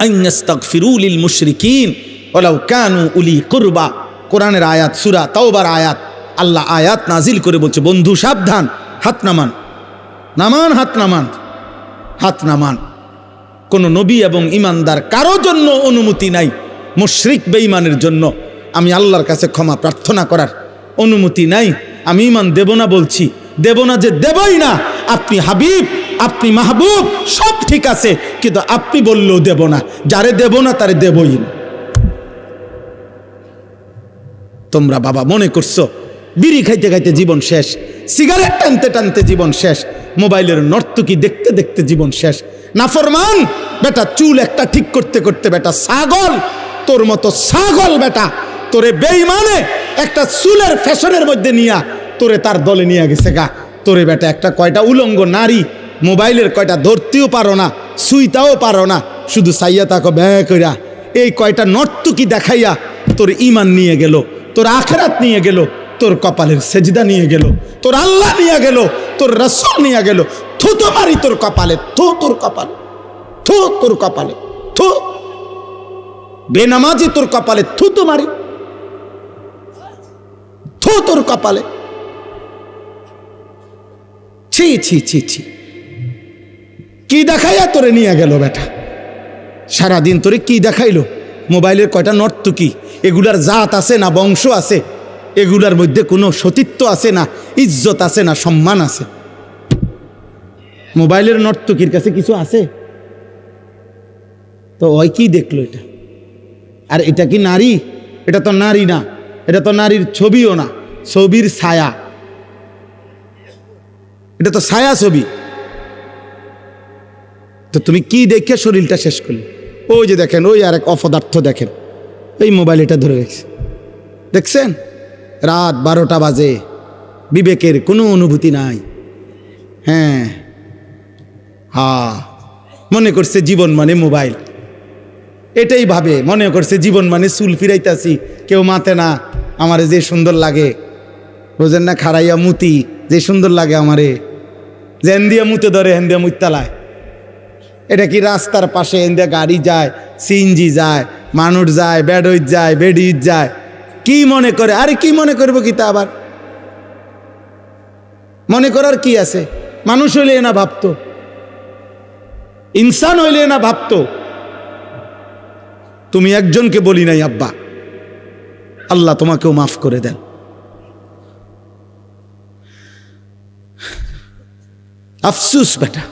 আন ইস্তাগফিরু লিল মুশরিকিন ওয়ালাউ কানু উলি কুরবা। কোরআনের আয়াত, সূরা তাওবার আয়াত। আল্লাহ আয়াত নাজিল করে বলছে, বন্ধু সাবধান, হাত নামান, নামান, হাত নামান, হাত নামান। কোন নবী এবং ইমানদার কারো জন্য অনুমতি নাই মুশরিক বেঈমানের জন্য আমি আল্লাহর কাছে ক্ষমা প্রার্থনা করার অনুমতি নাই। আমি ঈমান দেব না বলছি, দেব না যে দেবই না। আপনি হাবিব, আপনি মাহবুব, সব ঠিক আছে, কিন্তু আপনি বললেও দেব না। যারে দেব না তারে দেবই না। তোমরা বাবা মনে করছো বিড়ি খাইতে খাইতে জীবন শেষ, সিগারেট টানতে টানতে জীবন শেষ, মোবাইলের নর্তকী দেখতে দেখতে জীবন শেষ। নাফরমান বেটা, চুল একটা ঠিক করতে করতে বেটা ছাগল, তোর মতো ছাগল বেটা, তোরে বেঈমানে একটা চুলের ফ্যাশনের মধ্যে নিয়া তোরে তার দলে নিয়ে গেছে গা। তোরে বেটা একটা কয়টা উলঙ্গ নারী মোবাইলের কয়টা ধরতেও পারো না, সুইতাও পারো না, শুধু সাইয়া তাকো ব্যয় কইরা এই কয়টা নর্তকী দেখাইয়া তোর ঈমান নিয়ে গেল, তোর আখিরাত নিয়ে গেল, তোর কপালের সেজদা নিয়ে গেল, তোর আল্লাহ নিয়ে গেল, তোর রাসূল নিয়ে গেল। থু তো মারি তোর কপালে, থু তোর কপালে, থু তোর কপালে, থু বেনামাজি তোর কপালে, থু তো মারি, থু তোর কপালে। ছি ছি ছি ছি, কি দেখাইয়া তোরে নিয়ে গেল বেটা? সারাদিন তোরে কি দেখাইলো? মোবাইলের কয়টা নর্তকী, এগুলার জাত আছে না বংশ আছে? এগুলার মধ্যে কোনো সতীত্ব আছে না, ইজ্জত আছে না, সম্মান আছে? মোবাইলের নর্তকীর কাছে কিছু আছে? তো ওই কি দেখলো এটা? আর এটা কি নারী? এটা তো নারী না, এটা তো নারীর ছবিও না, ছবির ছায়া, এটা তো ছায়া ছবি। তো তুমি কি দেখে শরীরটা শেষ করলে? ওই যে দেখেন, ওই আর এক অপদার্থ দেখেন, এই মোবাইল এটা ধরে রেখেছে, দেখছেন? রাত 12টা বাজে, বিবেকের কোনো অনুভূতি নাই। হ্যাঁ, মনে করছে জীবন মানে মোবাইল, এটাই ভাবে, মনে করছে জীবন মানে চুল ফিরাইতাছি, কেউ মাতে না, আমারে যে সুন্দর লাগে, বোঝেন না, খাড়াইয়া মুতি যে সুন্দর লাগে আমারে, যে হেন্দিয়া মুতে ধরে হেন্দিয়া মুতালায়। এটা কি রাস্তার পাশে হেন্দিয়া গাড়ি যায়, সিএনজি যায়, মানুষ যায়, বেডইত যায়, বেডিত যায়, কি মনে করে? আরে কি মনে করবো কি তা আবার মনে করার কি আছে? মানুষ হইলে না ভাবতো, ইনসান হইলে না ভাবতো। তুমি একজনকে বলি নাই আব্বা, আল্লাহ তোমাকেও মাফ করে দেন। আফসুস বেটা,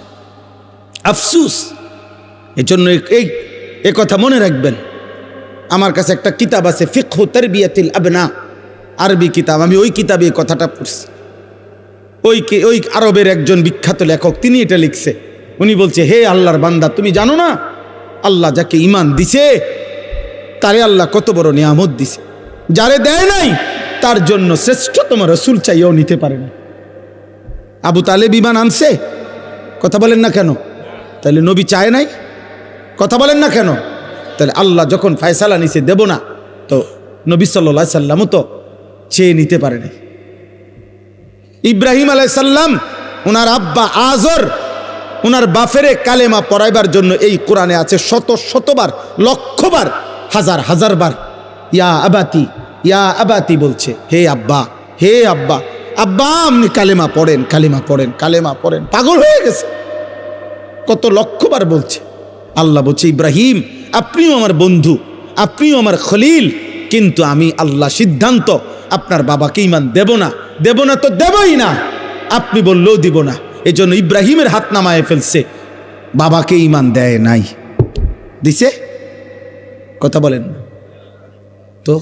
আফসুস। এজন্য এই কথা মনে রাখবেন। আমার কাছে একটা কিতাব আছে, ফিকহু তারবিয়াতিল আবনা, আরবি কিতাব। আমি ওই কিতাবে এই কথাটা পড়ছি। ওই আরবের একজন বিখ্যাত লেখক, তিনি এটা লিখছে। উনি বলছে, হে আল্লাহর বান্দা, তুমি জানো না আল্লাহ যাকে ঈমান দিছে তারে আল্লাহ কত বড় নিয়ামত দিছে, যারে দেয় নাই তার জন্য শ্রেষ্ঠতম রাসূল চাইও নিতে পারে না। আবু তালেব ঈমান আনছে, কথা বলেন না কেন? তাহলে নবী চায় নাই, কথা বলেন না কেন? তাহলে আল্লাহ যখন ফয়সালা নিছে দেব না, তো নবী সাল্লাল্লাহু আলাইহি সাল্লামও তো চেয়ে নিতে পারে নাই। ইব্রাহিম আলাইহিস সালাম, ওনার আব্বা আজর ওনার বাফেরে কালেমা পড়াইবার জন্য এই কোরআনে আছে শত শতবার, লক্ষবার, হাজার হাজার বার ইয়া আবাতি, ইয়া আবাতি বলছে, হে আব্বা, হে আব্বা, আব্বা আপনি কালেমা পড়েন, কালেমা পড়েন, কালেমা পড়েন। পাগল হয়ে গেছে, কত লক্ষবার বলছে। আল্লাহ বলছে, ইব্রাহিম আপনিও আমার বন্ধু, আপনিও আমার খলিল, কিন্তু আমি আল্লাহ সিদ্ধান্ত আপনার বাবাকে ঈমান দেব না, দেব না তো দেবই না, আপনি বললেও দিব না। এই জন্য ইব্রাহিমের হাত নামায় ফেলছে, বাবাকে ঈমান দেয় নাই, দিছে, কথা বলেন না তো।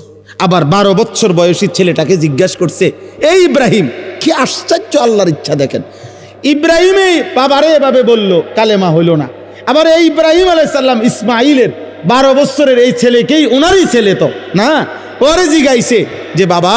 আবার 12 বছর বয়সী ছেলেটাকে জিজ্ঞাসা করছে, এই ইব্রাহিম, কি আশ্চর্য আল্লাহর ইচ্ছা দেখেন, ইব্রাহিমে বাবারে এভাবে বলল, কালেমা হইল না। আবার এই ইব্রাহিম আলাইহিস সালাম ইসমাইলের 12 বছরের এই ছেলেকেই, ওনারই ছেলে তো না, পরে জিগাইছে যে বাবা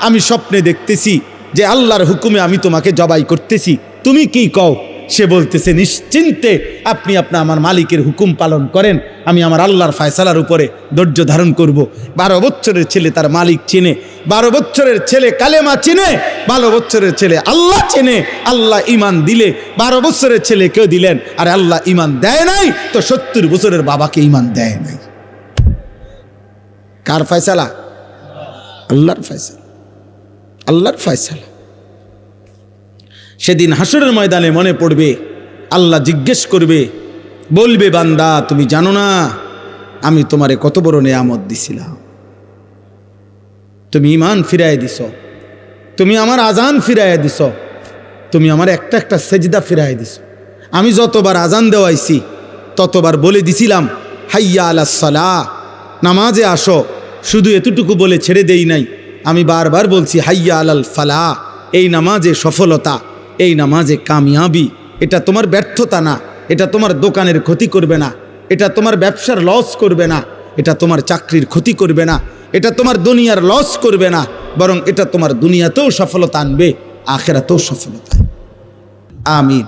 আমি স্বপ্নে দেখতেছি যে আল্লাহর হুকুমে আমি তোমাকে জবাই করতেছি, তুমি কি কও? সে বলতেছে, নিশ্চিন্তে আপনি আমার মালিকের হুকুম পালন করেন, আমি আমার আল্লাহর ফয়সালার উপরে ধৈর্য ধারণ করব। 12 বছরের ছেলে তার মালিক চেনে, 12 বছরের ছেলে কালেমা চেনে, 12 বছরের ছেলে আল্লাহ চেনে। আল্লাহ ঈমান দিলে 12 বছরের ছেলে কেউ দিলেন, আর আল্লাহ ঈমান দেয় নাই তো 70 বছরের বাবাকে ঈমান দেয় নাই। কার ফয়সালা? আল্লাহর ফয়সালা, আল্লাহর ফয়সালা। সেদিন হাসরের ময়দানে মনে পড়বে, আল্লাহ জিজ্ঞেস করবে, বলবে, বান্দা তুমি জানো না আমি তোমারে কত বড় নিয়ামত দিছিলাম, তুমি ঈমান ফিরায় দিছ, তুমি আমার আজান ফিরায় দিছ, তুমি আমার একটা একটা সেজদা ফিরায় দিছ। আমি যতবার আজান দেওয়াইছি ততবার বলে দিছিলাম, হাইয়া আলাস সালাহ, নামাজে আসো, শুধু এতটুকু বলে ছেড়ে দেই নাই, আমি বারবার বলছি হাইয়া আলাল ফালাহ, এই নামাজে সফলতা, এই নামাজে কামিয়াবি। এটা তোমার ব্যর্থতা না, এটা তোমার দোকানের ক্ষতি করবে না, এটা তোমার ব্যবসার লস করবে না, এটা তোমার চাকরির ক্ষতি করবে না, এটা তোমার দুনিয়ার লস করবে না, বরং এটা তোমার দুনিয়াতেও সফলতা আনবে, আখিরাতেও সফলতা। আমিন।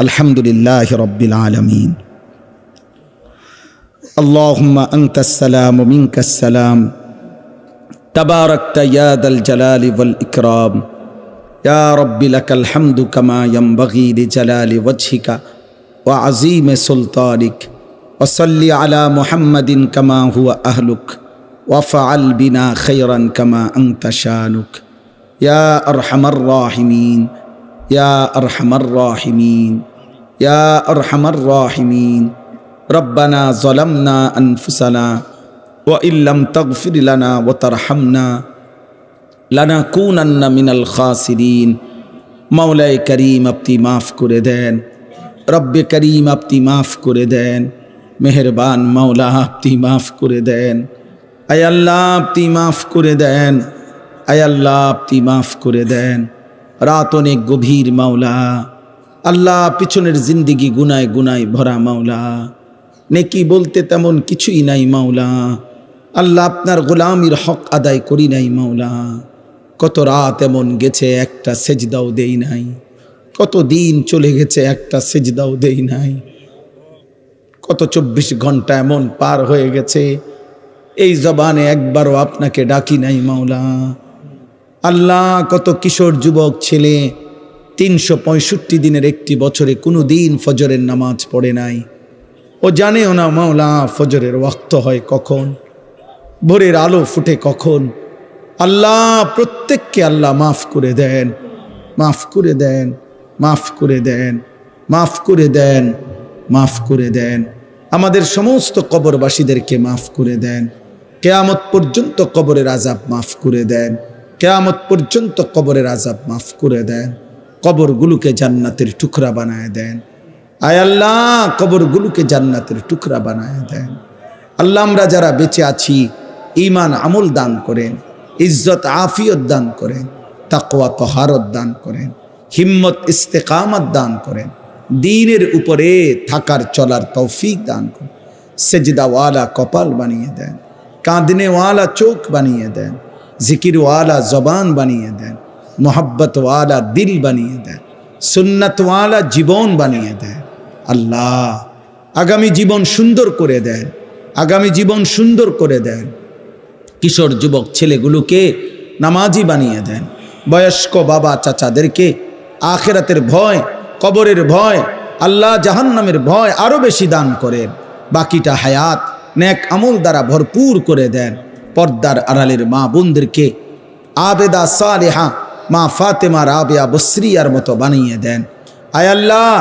আলহামদুলিল্লাহি রাব্বিল আলামিন। আল্লাহুম্মা আনতাস সালাম ওয়া মিনকাস সালাম, তাবারাকতা ইয়া দাল জালালি ওয়াল ইকরাম। ইয়া রাব্বি লাকাল হামদু কামা ইয়ানবাগি লিজালালি ওয়াজহিকা ওয়া আযীমি সুলতানিক। ওয়া সাল্লি আলা মুহাম্মাদিন কামা হুয়া আহলুক ওয়া ফাআল বিনা খায়রান কামা আনতা শানুক। ইয়া আরহামার রাহিমিন, ইয়া আরহামার রাহিমিন, ইয়া আরহামার রাহিমিন। রব্বানা যালামনা আনফুসানা ওয়া ইল্লাম তাগফির লানা ওয়া তারহামনা লানাকুনান্না মিনাল খাসিরিন। মাওলায়ে করিম আপনি মাফ করে দেন, রব্বে করিম আপনি মাফ করে দেন, মেহেরবান মাওলা আপনি মাফ করে দেন। আয় আল্লাহ আপনি মাফ করে দেন, আয় আল্লাহ আপনি মাফ করে দেন। রাত অনেক গভীর মাওলা, আল্লাহ পিছনের জিন্দিগি গুনায় গুনায় ভরা মাওলা, নেকি বলতে তেমন কিছুই নাই মাওলা। আল্লাহ আপনার গোলামির হক আদায় করি নাই মাওলা। কত রাত এমন গেছে একটা সেজদাও দেই নাই, কত দিন চলে গেছে একটা সেজদাও দেই নাই, কত 24 ঘন্টা এমন পার হয়ে গেছে এই জবানে একবারও আপনাকে ডাকি নাই মাওলা। আল্লাহ, কত কিশোর যুবক ছেলে 365 দিনের একটি বছরে কোনো দিন ফজরের নামাজ পড়ে নাই। ও জানেও না মাওলা ফজরের ওয়াক্ত হয় কখন, ভোরের আলো ফুটে কখন। আল্লাহ, প্রত্যেককে আল্লাহ মাফ করে দেন, মাফ করে দেন, মাফ করে দেন, মাফ করে দেন, মাফ করে দেন। আমাদের সমস্ত কবরবাসীদেরকে মাফ করে দেন। কিয়ামত পর্যন্ত কবরের আযাব মাফ করে দেন, কিয়ামত পর্যন্ত কবরের আযাব মাফ করে দেন। কবরগুলোকে জান্নাতের টুকরা বানায় দেন। আয় আল্লাহ, কবরগুলোকে জান্নাতের টুকরা বানায় দেন। আল্লাহ, আমরা যারা বেঁচে আছি ঈমান আমল দান করেন, ইজ্জত আফিয়ত দান করেন, তাকওয়া তহারত দান করেন, হিম্মত ইস্তেকামত দান করেন, দ্বীনের উপরে থাকার চলার তৌফিক দান করেন। সেজদাওয়ালা কপাল বানিয়ে দেন, কাঁদনেওয়ালা চোখ বানিয়ে দেন, জিকিরওয়ালা জবান বানিয়ে দেন, মোহাব্বতওয়ালা দিল বানিয়ে দেন, সুন্নতওয়ালা জীবন বানিয়ে দেন। আল্লাহ, আগামী জীবন সুন্দর করে দেন, আগামী জীবন সুন্দর করে দেন। কিশোর যুবক ছেলেগুলোকে নামাজি বানিয়ে দেন। বয়স্ক বাবা চাচাদেরকে আখিরাতের ভয়, কবরের ভয়, আল্লাহ জাহান্নামের ভয় আরো বেশি দান করেন। বাকিটা হায়াত নেক আমল দ্বারা ভরপুর করে দেন। পর্দার আড়ালের মা বোনদেরকে আবেদা সালেহা মা ফাতেমা রাবেয়া বসরিয়ার মতো বানিয়ে দেন। আয় আল্লাহ,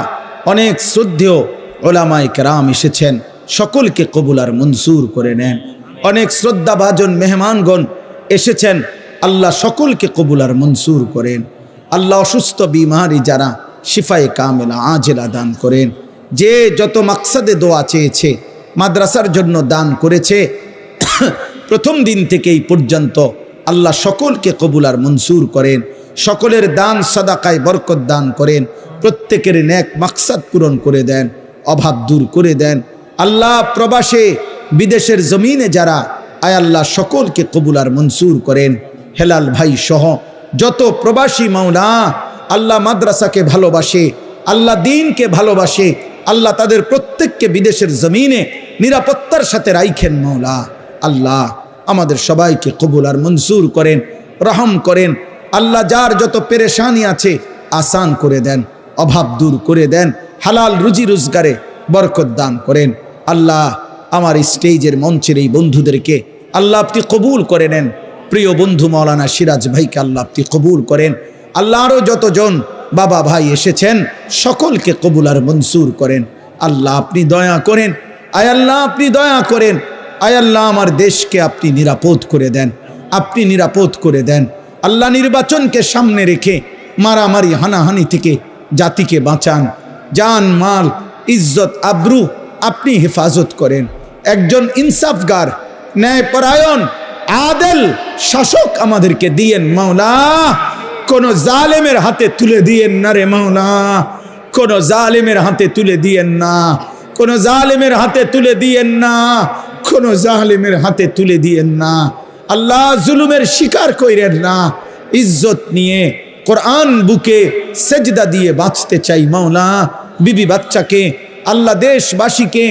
অনেক শ্রদ্ধেয় ওলামায়ে কেরাম এসেছেন, সকলকে কবুল আর মনসুর করে নেন। অনেক শ্রদ্ধাভাজন মেহমানগণ এসেছেন, আল্লাহ সকলকে কবুল আর মনসুর করেন। আল্লাহ, অসুস্থ বিমারি যারা শিফায়ে কামেলা আজেলা দান করেন। যে যত মাকসাদে দোয়া চেয়েছে, মাদ্রাসার জন্য দান করেছে, প্রথম দিন থেকে এই পর্যন্ত আল্লাহ সকলকে কবুল আর মনসুর করেন। সকলের দান সাদাকায় বরকত দান করেন। প্রত্যেকের নেক মাকসাদ পূরণ করে দেন, অভাব দূর করে দেন। আল্লাহ, প্রবাসে বিদেশের জমিনে যারা, আয় আল্লাহ সকলকে কবুল আর মনসুর করেন। হেলাল ভাই সহ যত প্রবাসী মাওলা আল্লাহ মাদ্রাসাকে ভালোবাসে, আল্লাহ দ্বীনকে ভালোবাসে, আল্লাহ তাদের প্রত্যেককে বিদেশের জমিনে নিরাপত্তার সাথে রাইখেন মাওলা। আল্লাহ, আমাদের সবাইকে কবুল আর মনসুর করেন, রহম করেন। আল্লাহ, যার যত পেরেশানি আছে আসান করে দেন, অভাব দূর করে দেন, হালাল রুজি রোজগারে বরকত দান করেন। আল্লাহ, আমার স্টেজের মঞ্চের এই বন্ধুদেরকে আল্লাহ আপনি কবুল করে নেন। প্রিয় বন্ধু মাওলানা সিরাজ ভাইকে আল্লাহ আপনি কবুল করেন। আল্লাহ, আরও যতজন বাবা ভাই এসেছেন সকলকে কবুল আর মনসুর করেন। আল্লাহ, আপনি দয়া করেন। আয় আল্লাহ, আপনি দয়া করেন। আয় আল্লাহ, আমার দেশকে আপনি নিরাপদ করে দেন, আপনি নিরাপদ করে দেন। আল্লাহ, নির্বাচনকে সামনে রেখে মারামারি হানাহানি থেকে জাতিকে বাঁচান। জান মাল ইজ্জত আবরু আপনি হেফাজত করেন। একজন ইনসাফগার, ন্যায়পরায়ণ, আদেল শাসক আমাদেরকে দিয়েন মাওলা। কোন জালেমের হাতে তুলে দিয়েন না রে মাওলা, কোন জালেমের হাতে তুলে দিয়েন না, কোন জালেমের হাতে তুলে দিয়েন না, কোন জালেমের হাতে তুলে দিয়েন না। আল্লাহ, জুলুমের শিকার কইরেন না। ইজ্জত নিয়ে কোরআন বুকে সেজদা দিয়ে বাঁচতে চাই মাওলা। বিবি বাচ্চাকে, আল্লাহ দেশবাসীকে,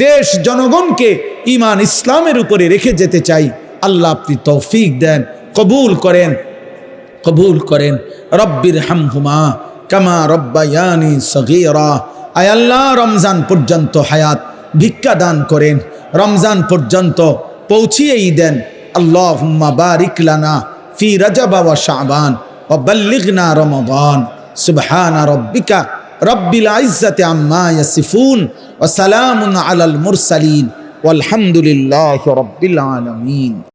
দেশ জনগণকে ঈমান ইসলামের উপরে রেখে যেতে চাই। আল্লাহ, আপনি তৌফিক দেন, কবুল করেন, কবুল করেন। রব্বির হামহুমা কামা রব্বায়ানি সগীরা। আয় আল্লাহ, রমজান পর্যন্ত হায়াত ভিক্ষা দান করেন, রমজান পর্যন্ত পৌঁছিয়েই দেন। আল্লাহুম্মা বারিক লানা ফি রজব ওয়া শাবান ওয়া বাল্লিগনা রমাদান। সুবহান রাব্বিকা রব্বিল ইজ্জাতি আম্মা ইয়াসিফুন ওয়া সালামুন আলাল মুরসালিন ওয়ালহামদুলিল্লাহি রাব্বিল আলামিন।